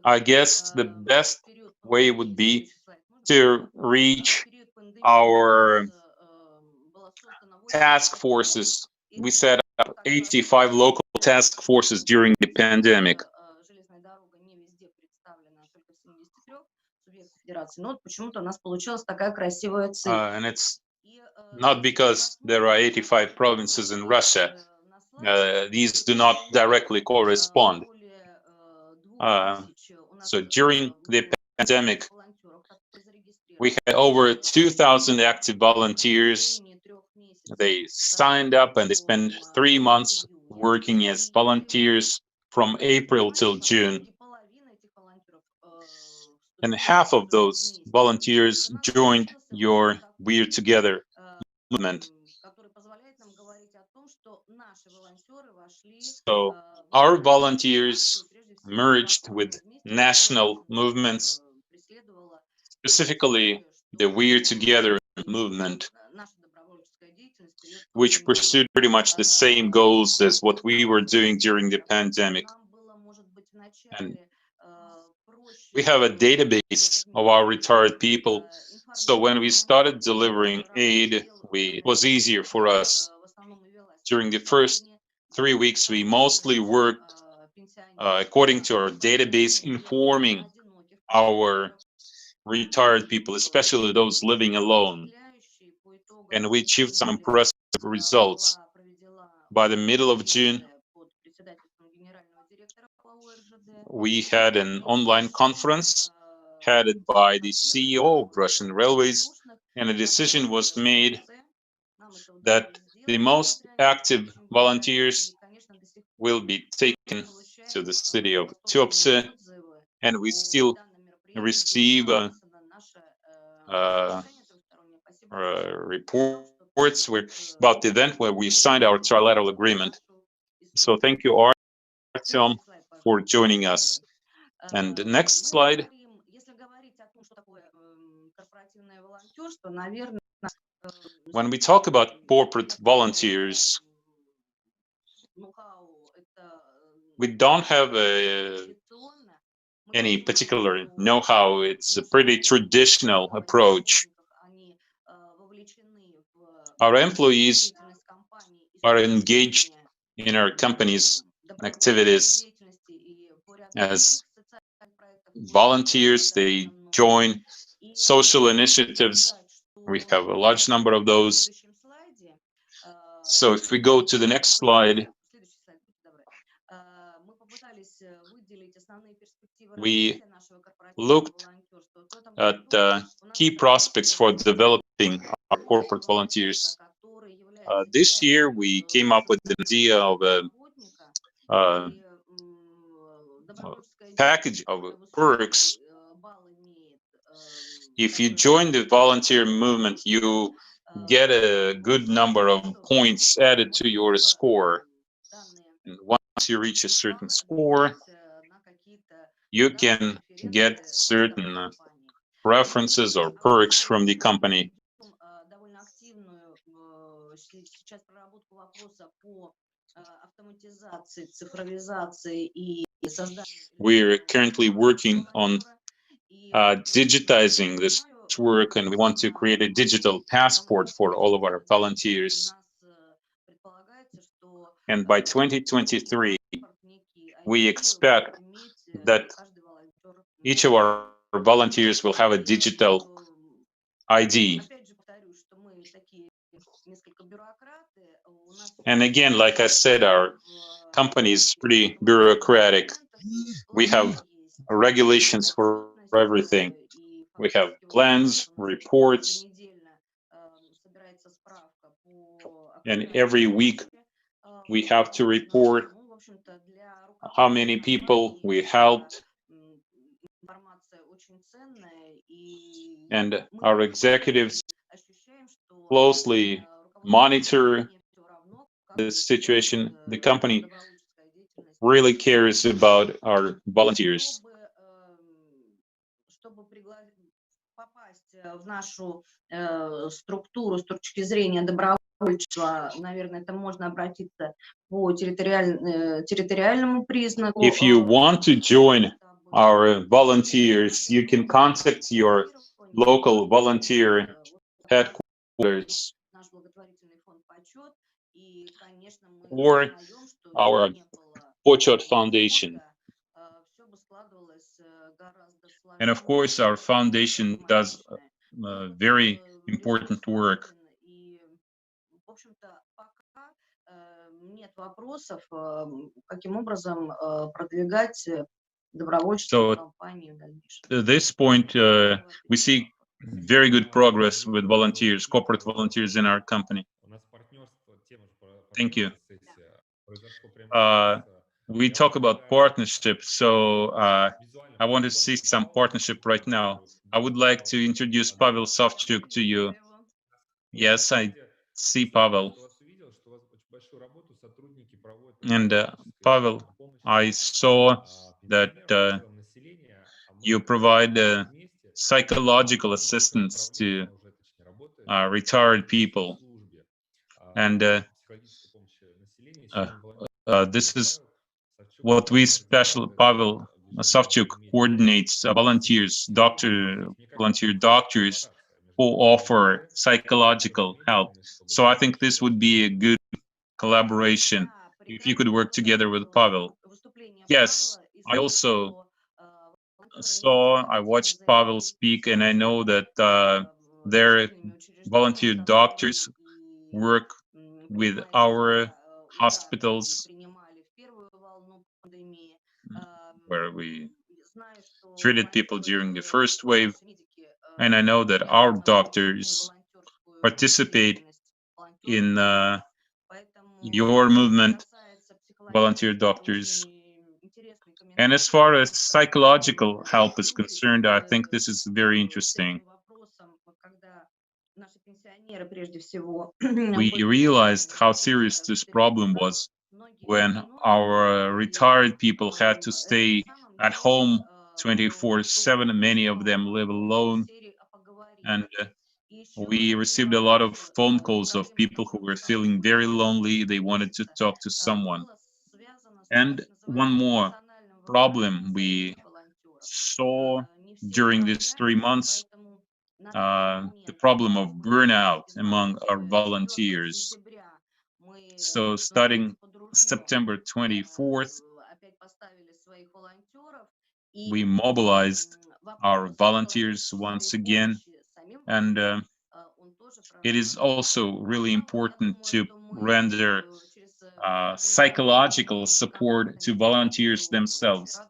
I guess the best way would be to reach our task forces. We set up 85 local task forces during the pandemic. And it's not because there are 85 provinces in Russia. These do not directly correspond. So during the pandemic, we had over 2,000 active volunteers. They signed up and they spent 3 months working as volunteers from April till June. And half of those volunteers joined your We're Together movement. So our volunteers merged with national movements, specifically the We're Together movement, which pursued pretty much the same goals as what we were doing during the pandemic. And we have a database of our retired people. So when we started delivering aid, it was easier for us. During the first 3 weeks, we mostly worked according to our database, informing our retired people, especially those living alone. And we achieved some impressive results. By the middle of June, we had an online conference headed by the CEO of Russian Railways, and a decision was made that the most active volunteers will be taken to the city of Tuapse, and we still receive reports about the event where we signed our trilateral agreement. So thank you, Artyom, for joining us. And the next slide. When we talk about corporate volunteers, we don't have any particular know-how. It's a pretty traditional approach. Our employees are engaged in our company's activities as volunteers. They join social initiatives. We have a large number of those. So if we go to the next slide, we looked at key prospects for developing our corporate volunteers. This year, we came up with the idea of a package of perks. If you join the volunteer movement, you get a good number of points added to your score. And once you reach a certain score, you can get certain preferences or perks from the company. We're currently working on digitizing this work, and we want to create a digital passport for all of our volunteers. And by 2023, we expect that each of our volunteers will have a digital ID. And again, like I said, our company is pretty bureaucratic. We have regulations for everything. We have plans, reports, and every week we have to report how many people we helped. And our executives closely monitor the situation. The company really cares about our volunteers. If you want to join our volunteers, you can contact your local volunteer headquarters or our Почет Foundation. And of course, our foundation does very important work. So at this point, we see very good progress with volunteers, corporate volunteers in our company. Thank you. We talk about partnership, so I want to see some partnership right now. I would like to introduce Pavel Savchuk to you. Yes, I see Pavel. And Pavel, I saw that you provide psychological assistance to retired people. And this is what we Pavel Savchuk coordinates volunteers, volunteer doctors who offer psychological help. So I think this would be a good collaboration if you could work together with Pavel. Yes, I also I watched Pavel speak, and I know that their volunteer doctors work with our hospitals where we treated people during the first wave. And I know that our doctors participate in your movement, volunteer doctors. And as far as psychological help is concerned, I think this is very interesting. We realized how serious this problem was when our retired people had to stay at home 24/7. Many of them live alone. And we received a lot of phone calls of people who were feeling very lonely. They wanted to talk to someone. And one more problem we saw during these 3 months, the problem of burnout among our volunteers. So starting September 24th, we mobilized our volunteers once again. And it is also really important to render psychological support to volunteers themselves.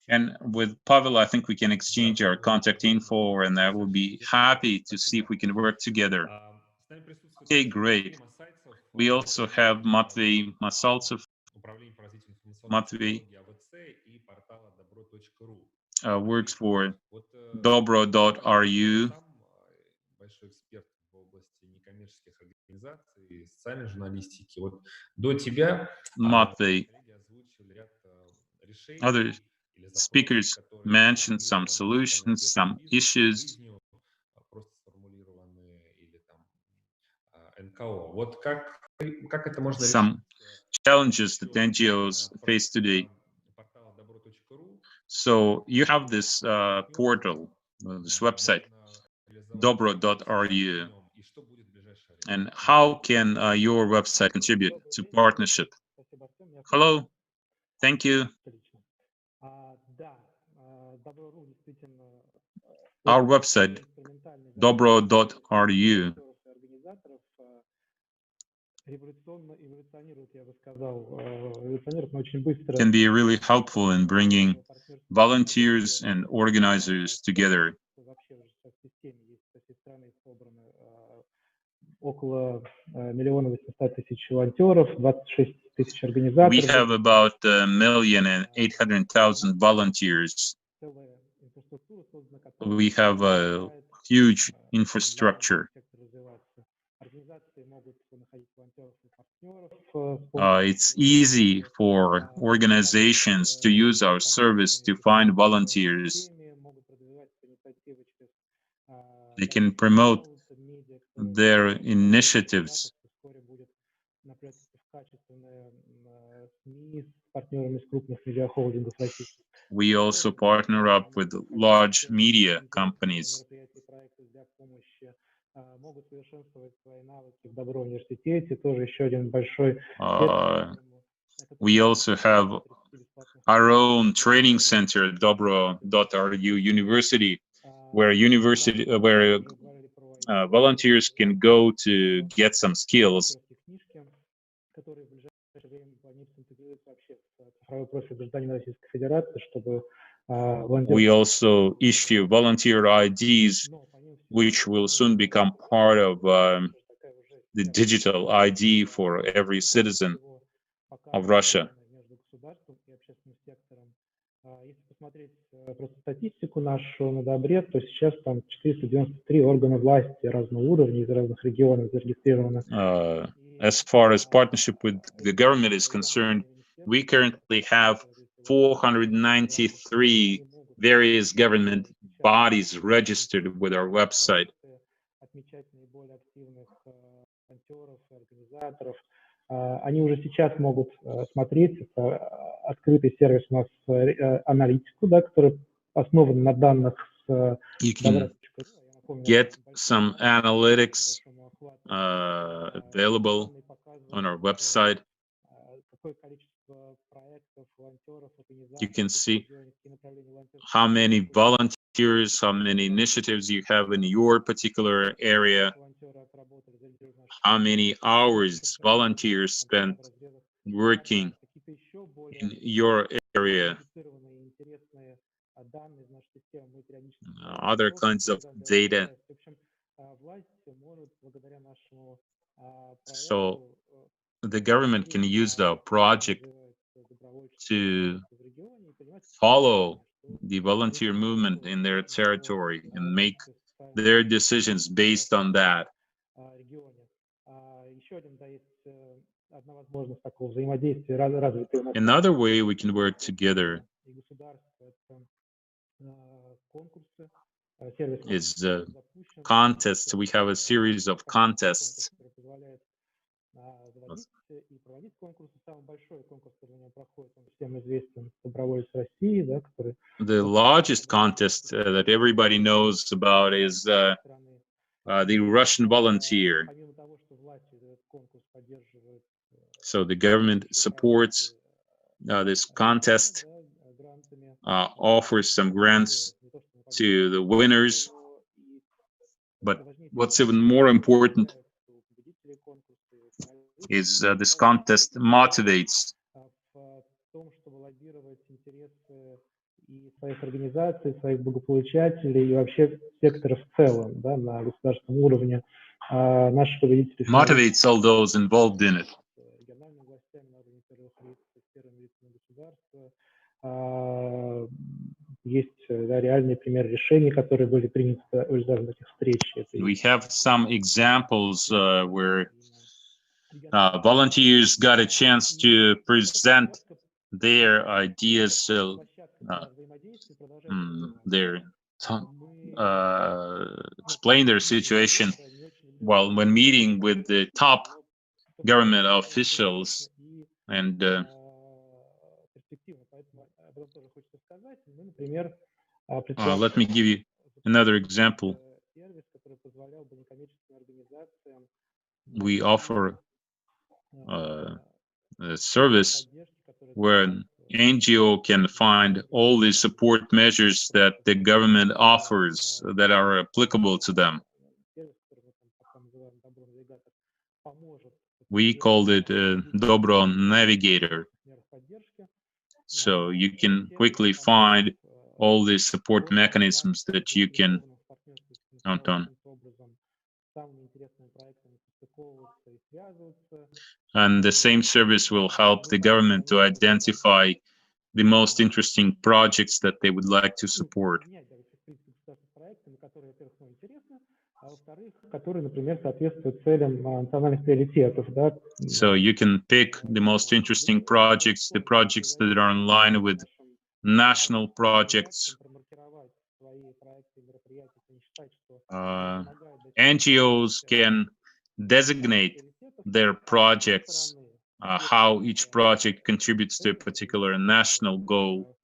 And with Pavel, I think we can exchange our contact info, and I will be happy to see if we can work together. Okay, great. We also have Matvey Masaltsev. Matvey works for dobro.ru. Matvey, other speakers mentioned some solutions, some issues. Some challenges that NGOs face today. So you have this portal, this website, dobro.ru. And how can your website contribute to partnership? Hello, thank you. Our website, dobro.ru, can be really helpful in bringing volunteers and organizers together. We have about 1,800,000 volunteers. We have a huge infrastructure. It's easy for organizations to use our service to find volunteers. They can promote their initiatives. We also partner up with large media companies. We also have our own training center, dobro.ru University, where volunteers can go to get some skills. We also issue volunteer IDs, which will soon become part of the digital ID for every citizen of Russia. As far as partnership with the government is concerned, we currently have 493 various government bodies registered with our website. Они уже сейчас могут смотреть, это открытый сервис у нас аналитику, да, который основан на данных с You can get some analytics available on our website. You can see how many volunteers, how many initiatives you have in your particular area, how many hours volunteers spent working in your area, other kinds of data. So the government can use the project to follow the volunteer movement in their territory and make their decisions based on that. Another way we can work together is contests. We have a series of contests. The largest contest that everybody knows about is the Russian volunteer. So the government supports this contest, offers some grants to the winners. But what's even more important is this contest motivates и своих организаций, своих благополучателей и вообще сектора в целом, да, на государственном уровне. Наши победители motivates all those involved in it. региональными властями на уровне первых лиц, с первыми лицами государства. Есть реальные примеры решений, которые были приняты в результате этих встреч. We have some examples where volunteers got a chance to present their ideas, explain their situation when meeting with the top government officials. And let me give you another example. We offer a service where an NGO can find all the support measures that the government offers that are applicable to them. We called it Dobro Navigator. So you can quickly find all the support mechanisms that you can count on. And the same service will help the government to identify the most interesting projects that they would like to support. So you can pick the most interesting projects, the projects that are in line with national projects. NGOs can designate their projects, how each project contributes to a particular national goal.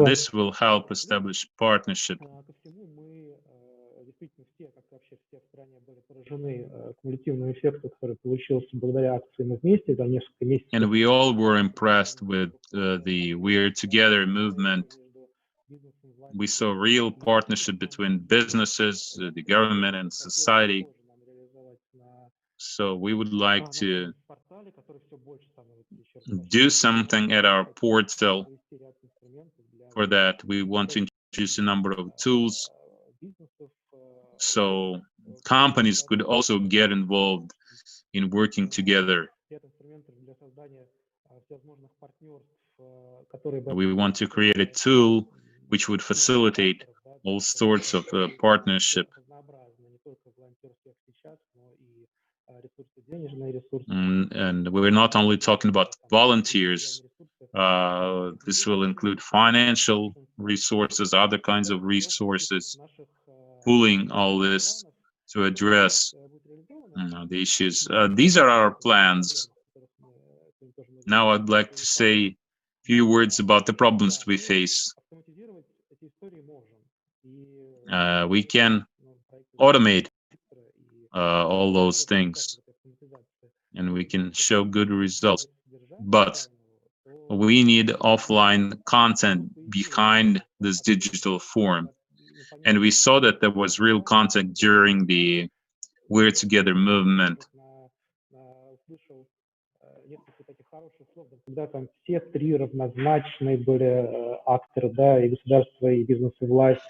This will help establish partnership. And we all were impressed with the We're Together movement. We saw real partnership between businesses, the government, and society. So we would like to do something at our portal. For that, we want to introduce a number of tools so companies could also get involved in working together. We want to create a tool which would facilitate all sorts of partnership. And we're not only talking about volunteers. This will include financial resources, other kinds of resources, pooling all this to address the issues. These are our plans. Now I'd like to say a few words about the problems we face. We can automate all those things, and we can show good results. But we need offline content behind this digital form. And we saw that there was real contact during the We're Together movement.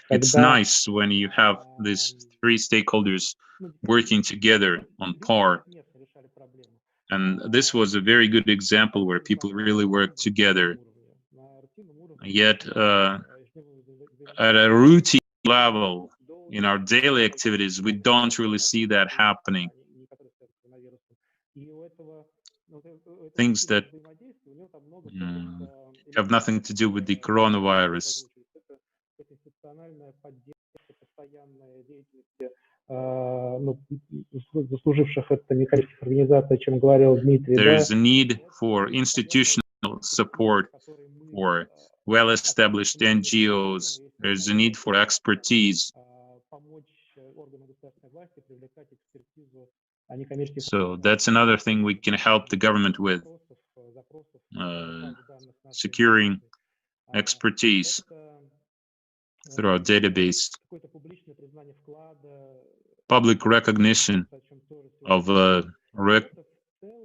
It's nice when you have these three stakeholders working together on par. And this was a very good example where people really work together. Yet, at a routine level, in our daily activities, we don't really see that happening. Things that have nothing to do with the coronavirus. There is a need for institutional support for well-established NGOs. There's a need for expertise. So that's another thing we can help the government with, securing expertise through our database. public recognition of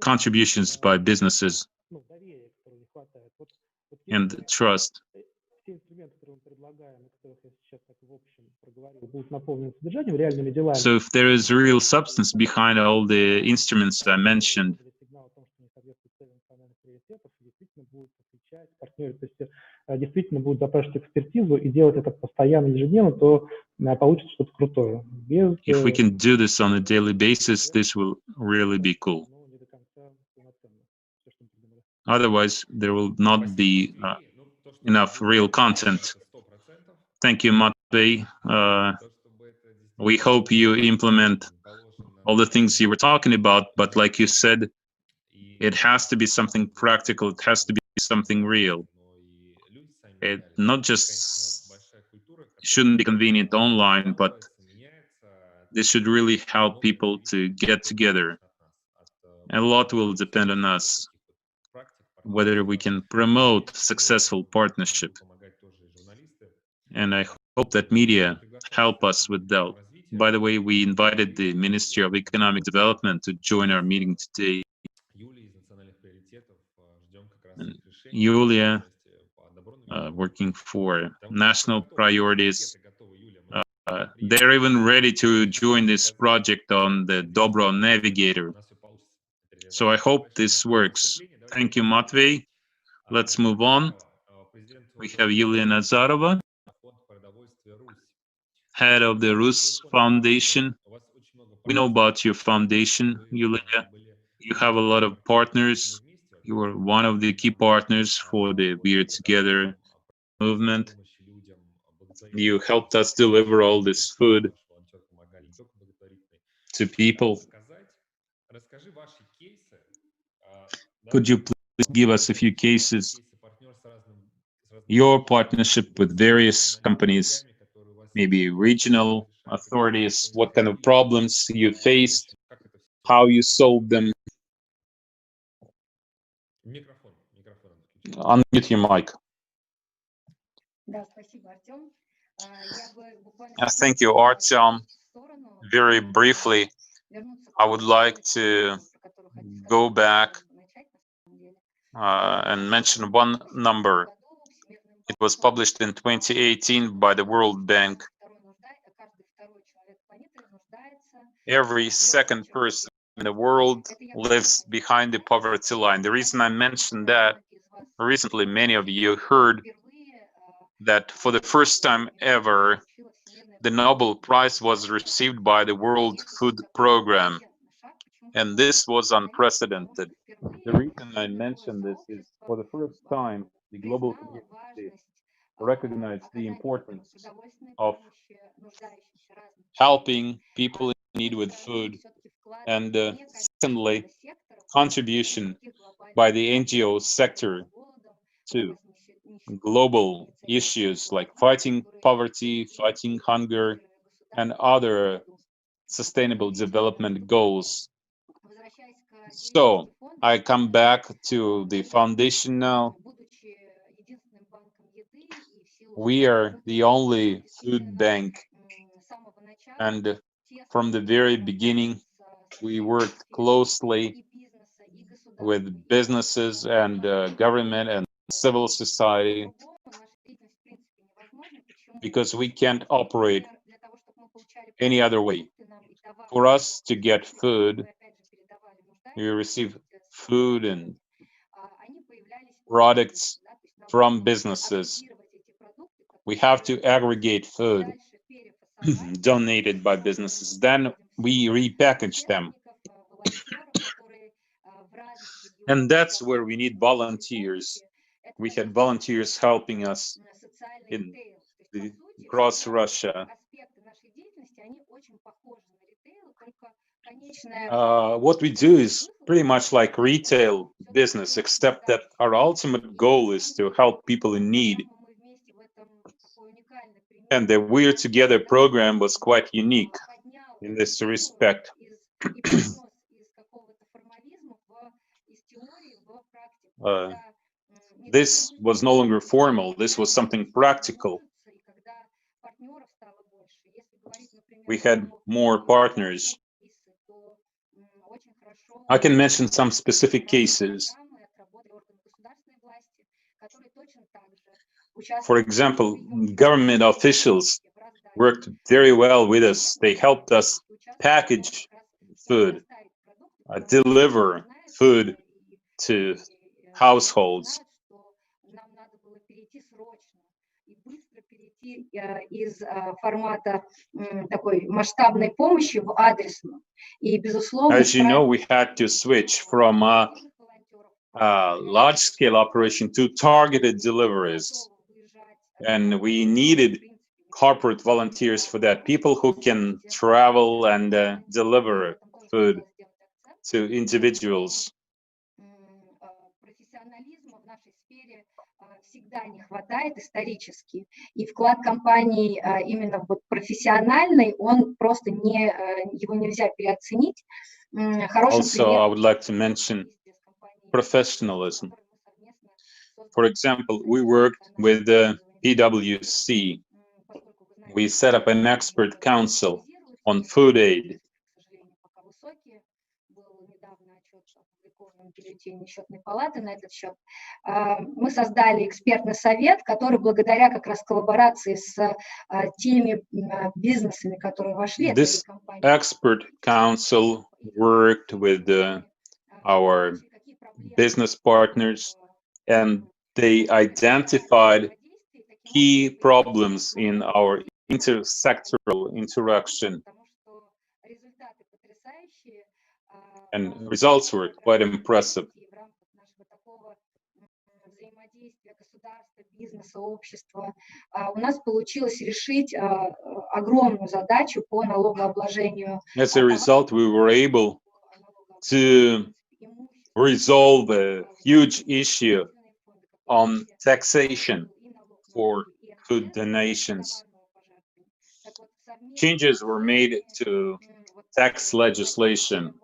contributions by businesses and trust. So if there is real substance behind all the instruments I mentioned, действительно будут запрашивать экспертизу и делать это постоянно, ежедневно, то получится что-то крутое. If we can do this on a daily basis, this will really be cool. Otherwise, there will not be enough real content. Thank you, Matvey. We hope you implement all the things you were talking about, but like you said, it has to be something practical. It has to be something real. It not just shouldn't be convenient online, but this should really help people to get together. A lot will depend on us, whether we can promote successful partnership. And I hope that media help us with that. By the way, we invited the Ministry of Economic Development to join our meeting today. And Yulia, working for national priorities. They're even ready to join this project on the Dobro Navigator. So I hope this works. Thank you, Matvey. Let's move on. We have Yulia Nazarova, head of the Rus Foundation. We know about your foundation, Yulia. You have a lot of partners. You are one of the key partners for the We're Together movement. You helped us deliver all this food to people. Could you please give us a few cases, your partnership with various companies, maybe regional authorities, what kind of problems you faced, how you solved them? Unmute your mic. Thank you, Artyom. Very briefly, I would like to go back and mention one number. It was published in 2018 by the World Bank. Every second person in the world lives behind the poverty line. The reason I mentioned that, recently many of you heard that for the first time ever, the Nobel Prize was received by the World Food Program. And this was unprecedented. The reason I mention this is for the first time, the global community recognized the importance of helping people in need with food. And secondly, contribution by the NGO sector to global issues like fighting poverty, fighting hunger, and other sustainable development goals. So I come back to the foundation now. We are the only food bank, and from the very beginning, we worked closely with businesses and government and civil society, because we can't operate any other way. For us to get food, we receive food and products from businesses. We have to aggregate food donated by businesses. Then we repackage them. And that's where we need volunteers. We had volunteers helping us across Russia. What we do is pretty much like retail business, except that our ultimate goal is to help people in need. And the We're Together program was quite unique in this respect. This was no longer formal, this was something practical. we had more partners. I can mention some specific cases. For example, government officials worked very well with us. They helped us package food, deliver food to households. Из формата такой масштабной помощи в адресную. И, безусловно, as you know, we had to switch from large-scale operation to targeted deliveries. And we needed corporate volunteers for that, people who can travel and deliver food to individuals. Всегда не хватает исторически, и вклад компании именно вот профессиональный, он просто не, его нельзя переоценить. Also, I would like to mention professionalism. For example, we worked with the PwC. We set up an expert council on food aid. Счетной палаты на этот счет. Мы создали экспертный совет, который благодаря как раз коллаборации с теми бизнесами, которые вошли. This expert council worked with our business partners, and they identified key problems in our intersectoral interaction. And results were quite impressive. У нас получилось решить огромную задачу по налогообложению. As a result, we were able to resolve a huge issue on taxation for food donations. Changes were made to tax legislation.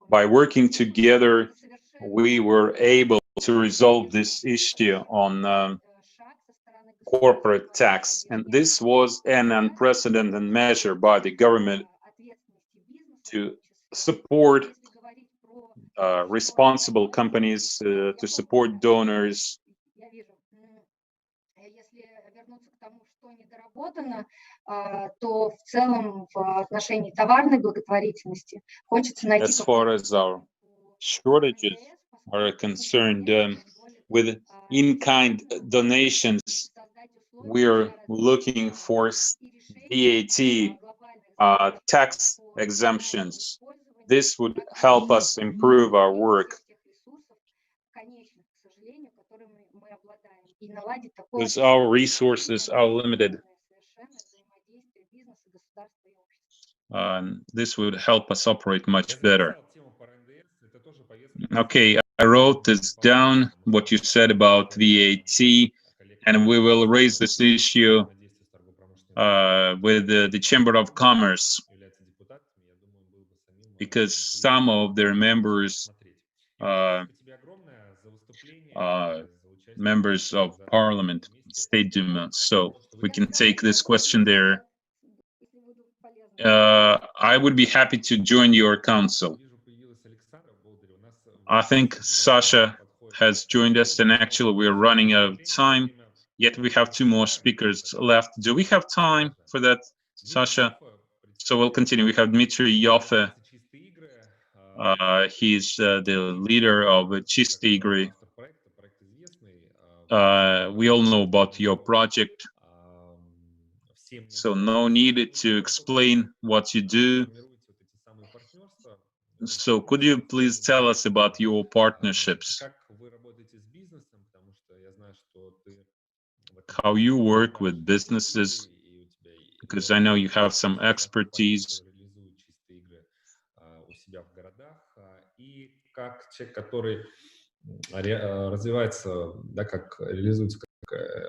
By working together, we were able to resolve this issue on corporate tax. And this was an unprecedented measure by the government to support responsible companies, to support donors. То в целом в отношении товарной благотворительности хочется найти. As far as our shortages are concerned, with in-kind donations, we're looking for VAT tax exemptions. This would help us improve our work. Because our resources are limited. This would help us operate much better. Okay, I wrote this down, what you said about VAT, and we will raise this issue with the Chamber of Commerce, because some of their members members of Parliament, State Duma, so we can take this question there. I would be happy to join your council. I think Sasha has joined us, and actually we're running out of time, yet we have 2 more speakers left. Do we have time for that, Sasha? So we'll continue. We have Dmitry Yoffe. He's the leader of Чистые игры. We all know about your project, so no need to explain what you do. So could you please tell us about your partnerships? How you work with businesses, because I know you have some expertise. Развивается, да, как реализуется как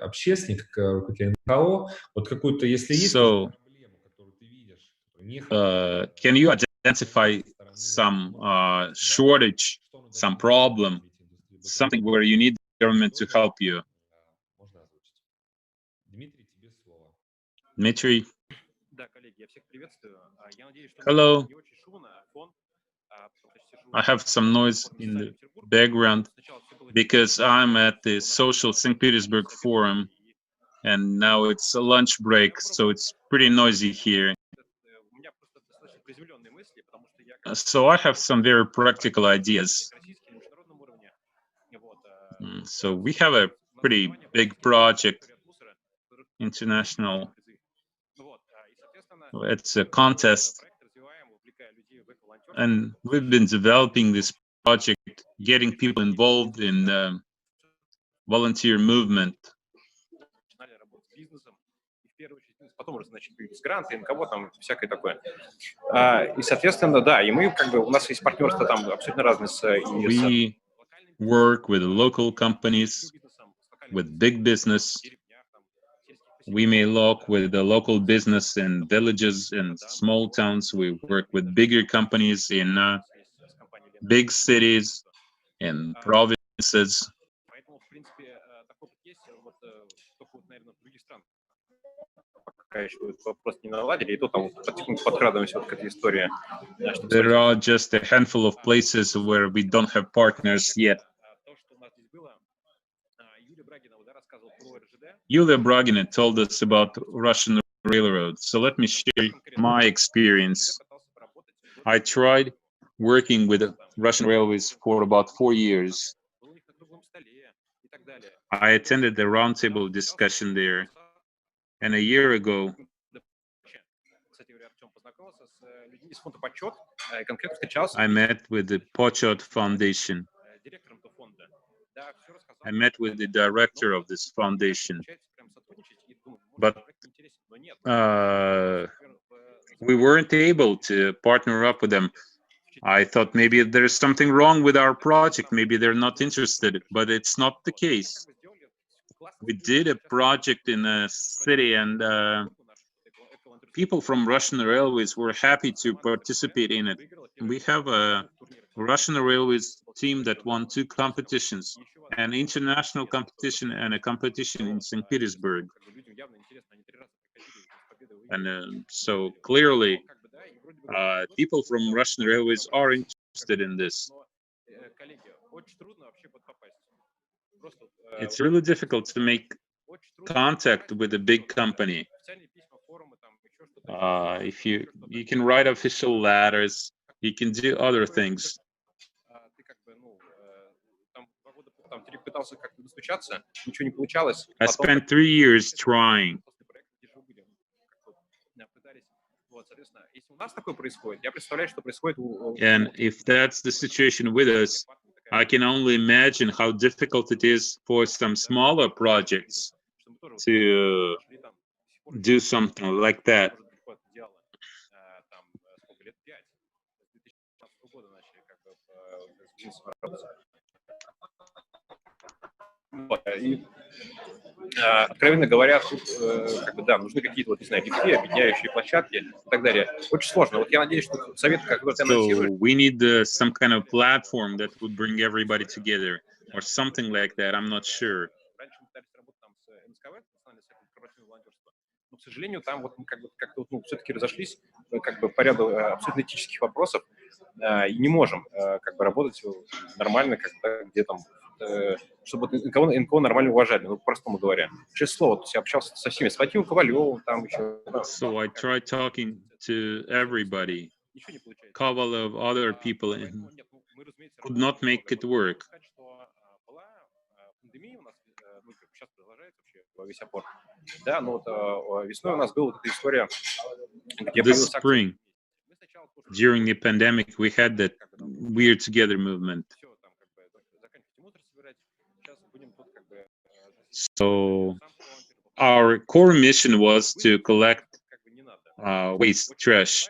общественник, как руководитель НКО, вот какую-то, если есть So, проблему, которую ты видишь, не can you identify some shortage, some problem, something where you need the government to help you? Дмитрий, тебе слово. Dmitry? Да, коллеги, Hello. I have some noise in the background because I'm at the Social St. Petersburg Forum, and now it's a lunch break, so it's pretty noisy here. So I have some very practical ideas. So we have a pretty big project, international. It's a contest, and we've been developing this project, getting people involved in the volunteer movement. Потом уже, значит, появились гранты, НКО, там, всякое такое. И, соответственно, да, и мы, как бы, у нас есть партнерство там абсолютно разные с... We work with local companies, with big business. We may work with the local business in villages and small towns. We work with bigger companies in big cities and provinces. There are just a handful of places where we don't have partners yet. Yulia Bragina told us about Russian railroads, so let me share my experience. I tried working with Russian railways for about 4 years. I attended the roundtable discussion there, and a year ago, I met with the Pochot Foundation. I met with the director of this foundation, but we weren't able to partner up with them. I thought maybe there's something wrong with our project, maybe they're not interested, but it's not the case. We did a project in a city, and people from Russian Railways were happy to participate in it. We have a Russian Railways team that won 2 competitions, an international competition and a competition in St. Petersburg. And so clearly, people from Russian Railways are interested in this. It's really difficult to make contact with a big company. If you can write official letters, you can do other things. I spent 3 years trying. And if that's the situation with us, I can only imagine how difficult it is for some smaller projects to do something like that. Откровенно говоря, тут, как бы, да, нужны какие-то, вот, не знаю, лифты, объединяющие площадки и так далее. Очень сложно. Вот я надеюсь, что совет, как вы анонсируете... So we need some kind of platform that would bring everybody together, or something like that. I'm not sure. Раньше мы пытались работать там с НСКВ, Национальный совет корпоративного волонтерства, но, к сожалению, там вот мы как-то ну, все-таки разошлись как бы по ряду абсолютно этических вопросов и не можем как бы работать нормально, как-то где там, чтобы НКО нормально уважали, ну, по-простому говоря. Честное слово, то есть я общался со всеми, с Вадимом Ковалевым, там еще... So I tried talking to everybody, Kovalov, other people, and could not make it work. Да, ну вот весной у нас была вот эта история, где... This spring, during the pandemic, we had that We're Together movement. So our core mission was to collect waste trash.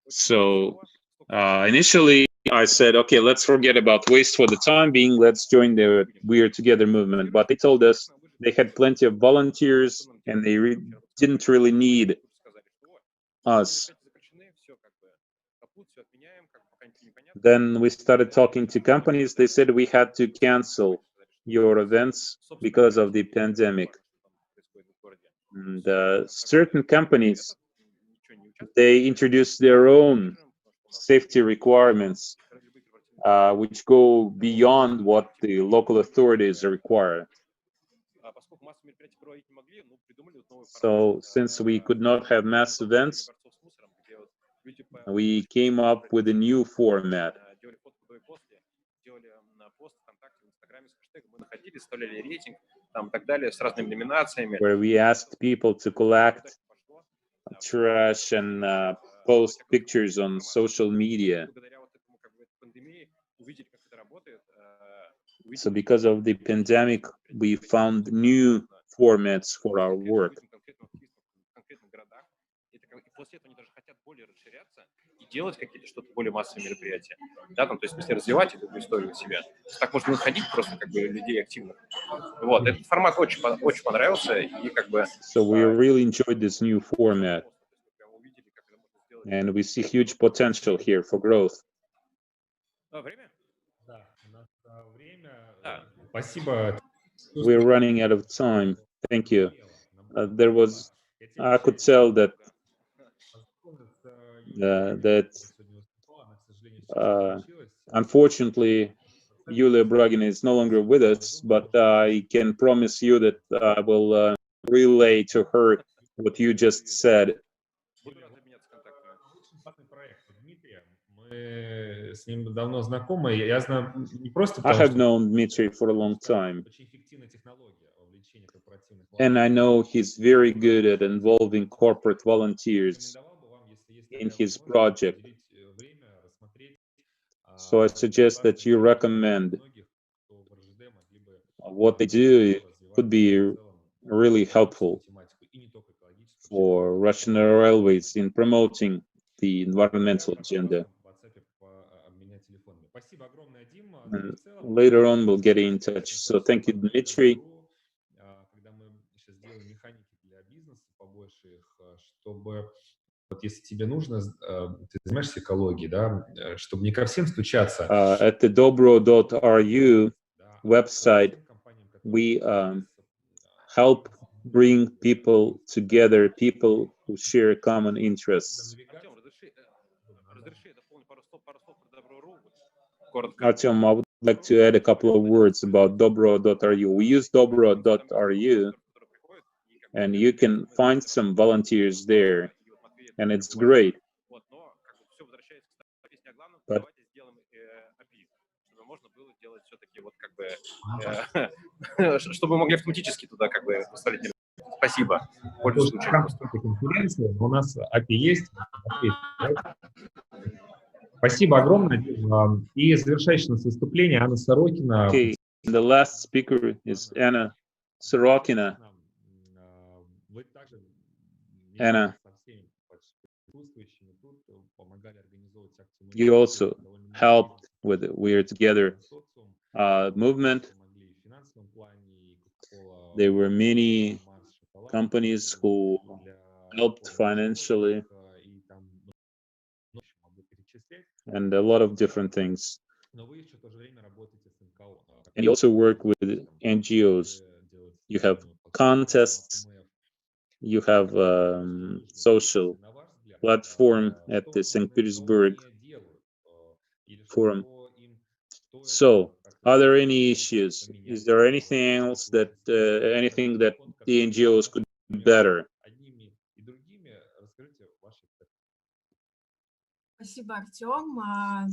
So initially I said, okay, let's forget about waste for the time being. Let's join the We're Together movement. But they told us they had plenty of volunteers and they didn't really need us. Then we started talking to companies. They said we had to cancel your events because of the pandemic. And certain companies they introduced their own safety requirements, which go beyond what the local authorities require. So since we could not have mass events, we came up with a new format. Where we asked people to collect trash and post pictures on social media. So because of the pandemic, we found new formats for our work. Делать какие-то что-то более массовые мероприятия, да, там, то есть, в смысле, развивать эту историю у себя. Так можно находить просто как бы людей активных. Вот, этот формат очень понравился, и как бы... So we really enjoyed this new format, and we see huge potential here for growth. We're running out of time. Thank you. I could tell that unfortunately, Yulia Bragina is no longer with us, but I can promise you that I will relay to her what you just said. I have known Dmitry for a long time, and I know he's very good at involving corporate volunteers in his project. So I suggest that you recommend what they do. Could be really helpful for Russian Railways in promoting the environmental agenda. And later on, we'll get in touch. So thank you, Dmitry. Если тебе нужно, ты занимаешься экологией, да, чтобы не ко всем стучаться. At the dobro.ru website, we help bring people together, people who share common interests. Artyom, I would like to add a couple of words about dobro.ru. We use dobro.ru, and you can find some volunteers there, and it's great. But чтобы мы могли автоматически туда как бы поставить. Спасибо. У нас API есть. Спасибо огромное. И завершающее выступление Анна Сорокина. Okay, the last speaker is Anna Sorokina. Anna, you also helped with the We're Together movement. There were many companies who helped financially and a lot of different things. And you also work with NGOs. You have contests. You have social platform at the St. Petersburg Forum. So, are there any issues? Is there anything else that anything that the NGOs could do better?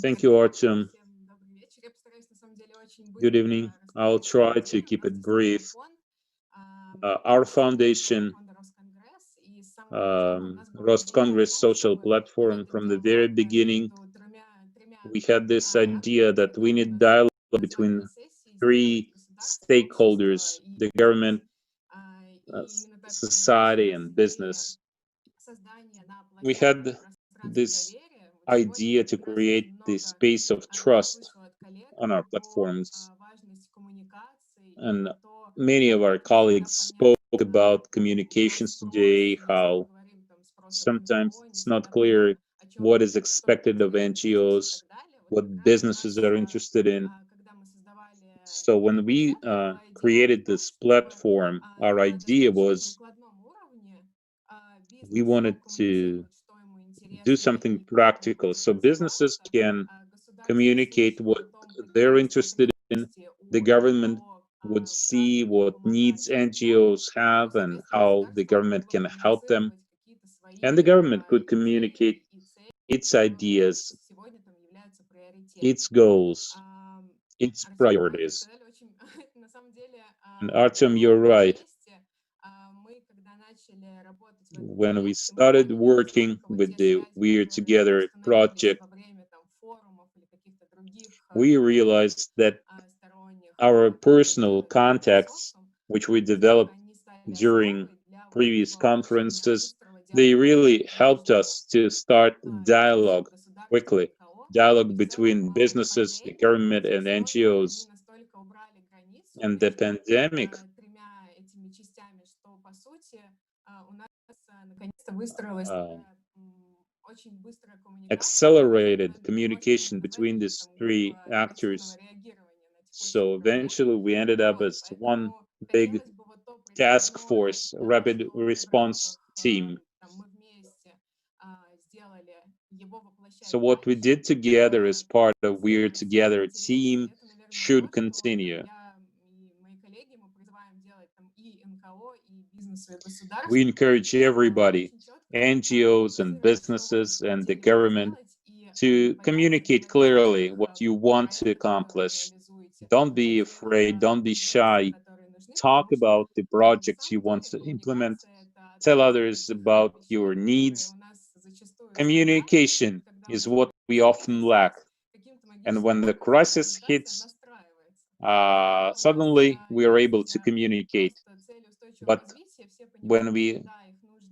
Thank you, Artyom. Good evening. I'll try to keep it brief. Our foundation, Roscongress Social Platform, from the very beginning, we had this idea that we need dialogue between three stakeholders: the government, society, and business. We had this idea to create this space of trust on our platforms. And many of our colleagues spoke about communications today, how sometimes it's not clear what is expected of NGOs, what businesses are interested in. So when we created this platform, our idea was we wanted to do something practical so businesses can communicate what they're interested in. The government would see what needs NGOs have and how the government can help them. And the government could communicate its ideas, its goals, its priorities. And Artem, you're right. When we started working with the We're Together project, we realized that our personal contacts, which we developed during previous conferences, they really helped us to start dialogue quickly, dialogue between businesses, the government, and NGOs. And the pandemic accelerated communication between these three actors. So eventually we ended up as one big task force, rapid response team. So what we did together as part of We're Together team should continue. We encourage everybody, NGOs and businesses and the government, to communicate clearly what you want to accomplish. Don't be afraid, don't be shy. Talk about the projects you want to implement. Tell others about your needs. Communication is what we often lack. And when the crisis hits, suddenly we are able to communicate. But when we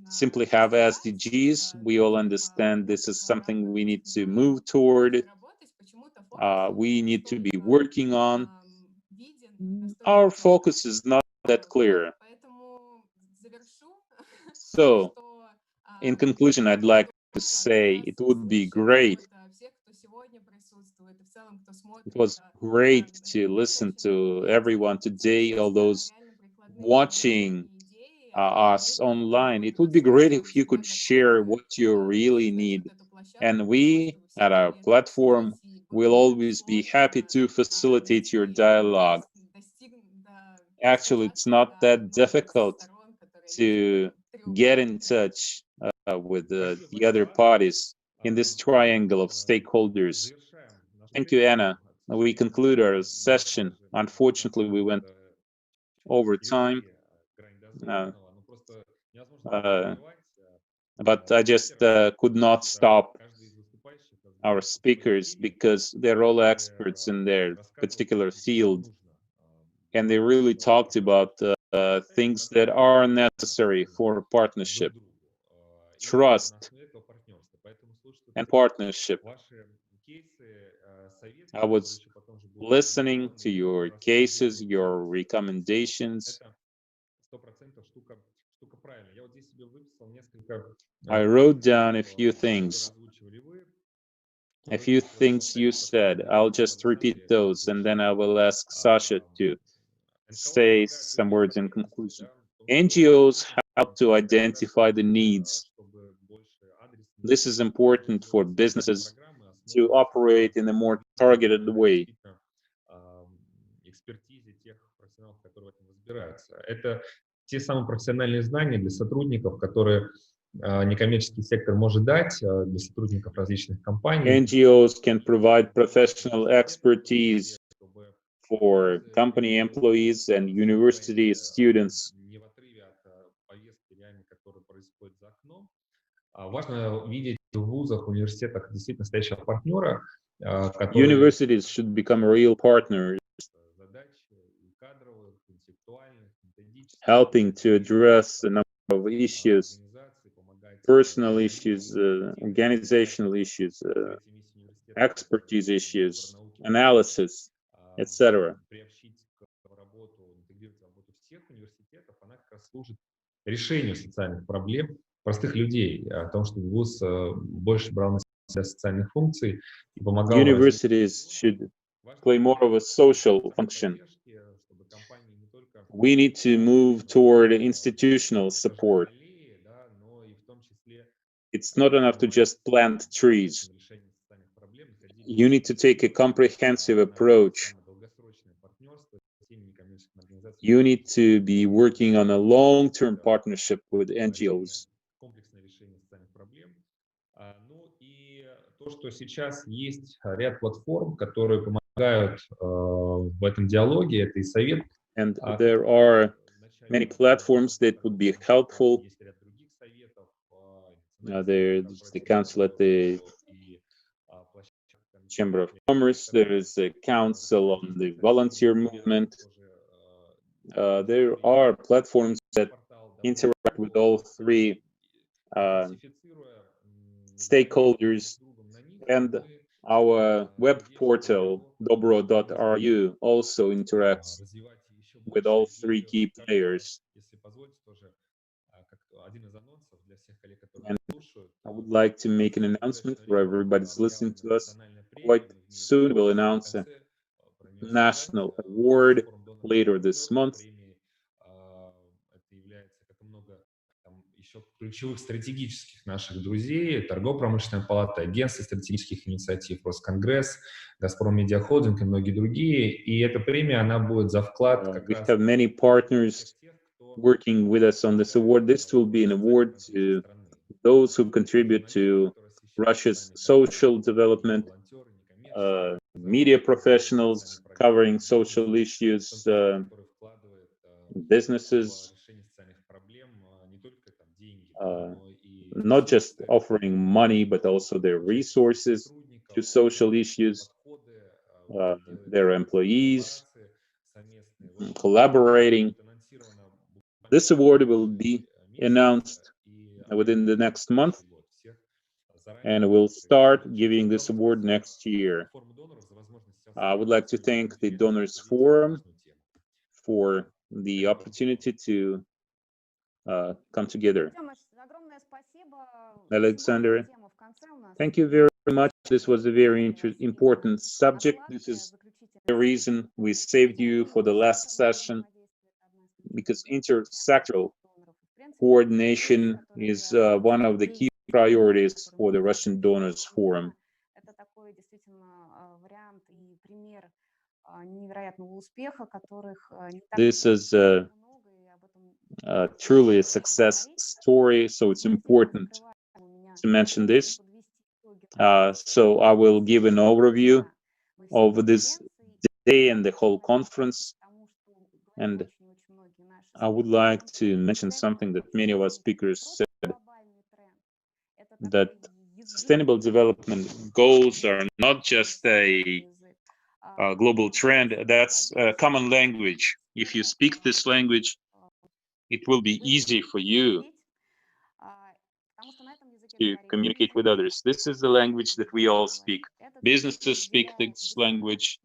simply have SDGs, we all understand this is something we need to move toward. We need to be working on. Our focus is not that clear. So, in conclusion, I'd like to say it would be great. It was great to listen to everyone today, all those watching us online. It would be great if you could share what you really need. And we, at our platform, will always be happy to facilitate your dialogue. Actually, it's not that difficult to get in touch with the other parties in this triangle of stakeholders. Thank you, Anna. We conclude our session. Unfortunately, we went over time. But I just could not stop our speakers because they're all experts in their particular field. And they really talked about things that are necessary for partnership, trust, and partnership. I was listening to your cases, your recommendations. I wrote down a few things you said. I'll just repeat those, and then I will ask Sasha to say some words in conclusion. NGOs help to identify the needs. This is important for businesses to operate in a more targeted way. Это те самые профессиональные знания для сотрудников, которые некоммерческий сектор может дать для сотрудников различных компаний. NGOs can provide professional expertise for company employees and university students. Важно видеть в вузах, университетах действительно настоящего партнера. Universities should become real partners, helping to address a number of issues, personal issues, organizational issues, expertise issues, analysis, etc. Решению социальных проблем простых людей, о том, чтобы ВУЗ больше брал на себя социальных функций и помогал. Universities should play more of a social function. We need to move toward institutional support. It's not enough to just plant trees. You need to take a comprehensive approach. You need to be working on a long-term partnership with NGOs. То, что сейчас есть ряд платформ, которые помогают в этом диалоге, это и совет. And there are many platforms that would be helpful. There's the council at the Chamber of Commerce. There is a council on the volunteer movement. There are platforms that interact with all three stakeholders, and our web portal dobro.ru also interacts with all three key players. And I would like to make an announcement for everybody's listening to us. Quite soon we'll announce a national award later this month. Ключевых стратегических наших друзей, Торгово-промышленная палата, Агентство стратегических инициатив, Росконгресс, Газпром Медиа Холдинг и многие другие. И эта премия, она будет за вклад как We раз... have many partners working with us on this award. This will be an award to those who contribute to Russia's social development, media professionals covering social issues, businesses, not just offering money, but also their resources to social issues, their employees, collaborating. This award will be announced within the next month, and we'll start giving this award next year. I would like to thank the Donors Forum for the opportunity to come together. Alexander, thank you very much. This was a very important subject. This is the reason we saved you for the last session, because intersectoral coordination is one of the key priorities for the Russian Donors Forum. This is truly a success story, so it's important to mention this. So I will give an overview of this day and the whole conference, and I would like to mention something that many of our speakers said, that sustainable development goals are not just a global trend, that's a common language. If you speak this language, it will be easy for you to communicate with others. This is the language that we all speak. Businesses speak this language.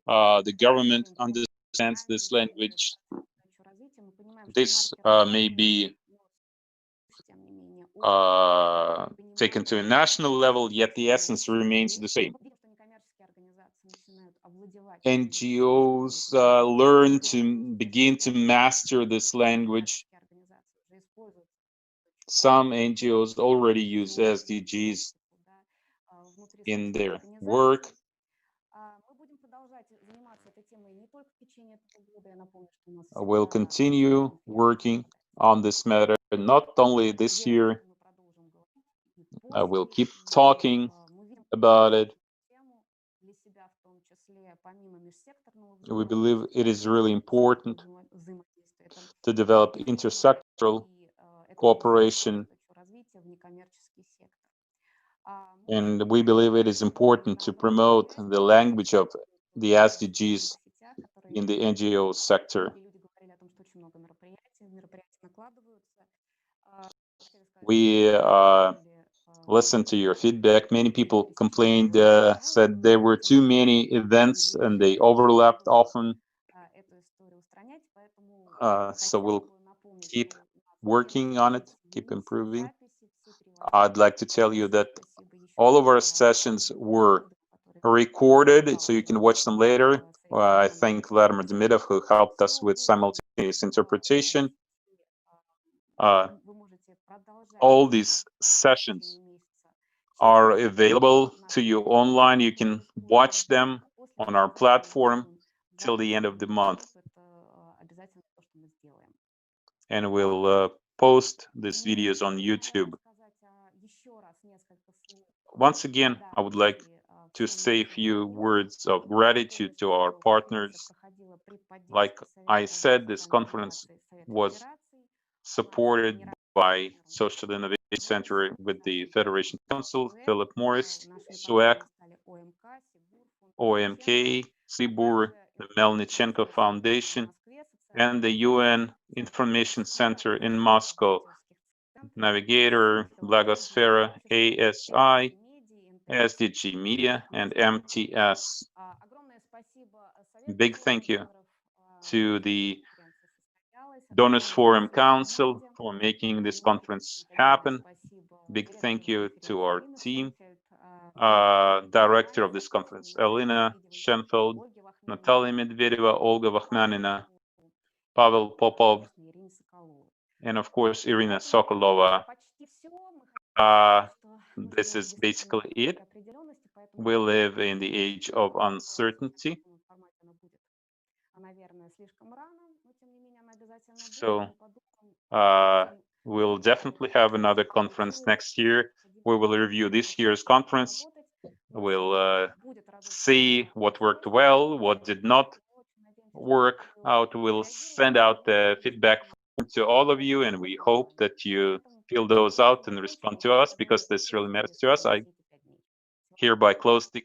The government understands this language. This may be taken to a national level, yet the essence remains the same. NGOs learn to begin to master this language. Some NGOs already use SDGs in their work. We'll continue working on this matter, not only this year. We'll keep talking about it. We believe it is really important to develop intersectoral cooperation, and we believe it is important to promote the language of the SDGs in the NGO sector. We listen to your feedback. Many people complained, said there were too many events and they overlapped often. So we'll keep working on it, keep improving. I'd like to tell you that all of our sessions were recorded, so you can watch them later. I thank Vladimir Demidov, who helped us with simultaneous interpretation. all these sessions are available to you online. You can watch them on our platform till the end of the month. And we'll post these videos on YouTube. Once again, I would like to say a few words of gratitude to our partners. Like I said, this conference was supported by Social Innovation Center with the Federation Council, Philip Morris, SUEC, OMK, Sibur, the Melnichenko Foundation, and the UN Information Center in Moscow, Navigator, Blogosfera, ASI, SDG Media, and MTS. Big thank you to the Donors Forum Council for making this conference happen. Big thank you to our team, director of this conference, Elena Schenfeld, Natalia Medvedeva, Olga Vakhmanina, Pavel Popov, and of course, Irina Sokolova. This is basically it. We live in the age of uncertainty. So we'll definitely have another conference next year. We will review this year's conference. We'll see what worked well, what did not work out. We'll send out the feedback to all of you, and we hope that you fill those out and respond to us, because this really matters to us. I hereby close the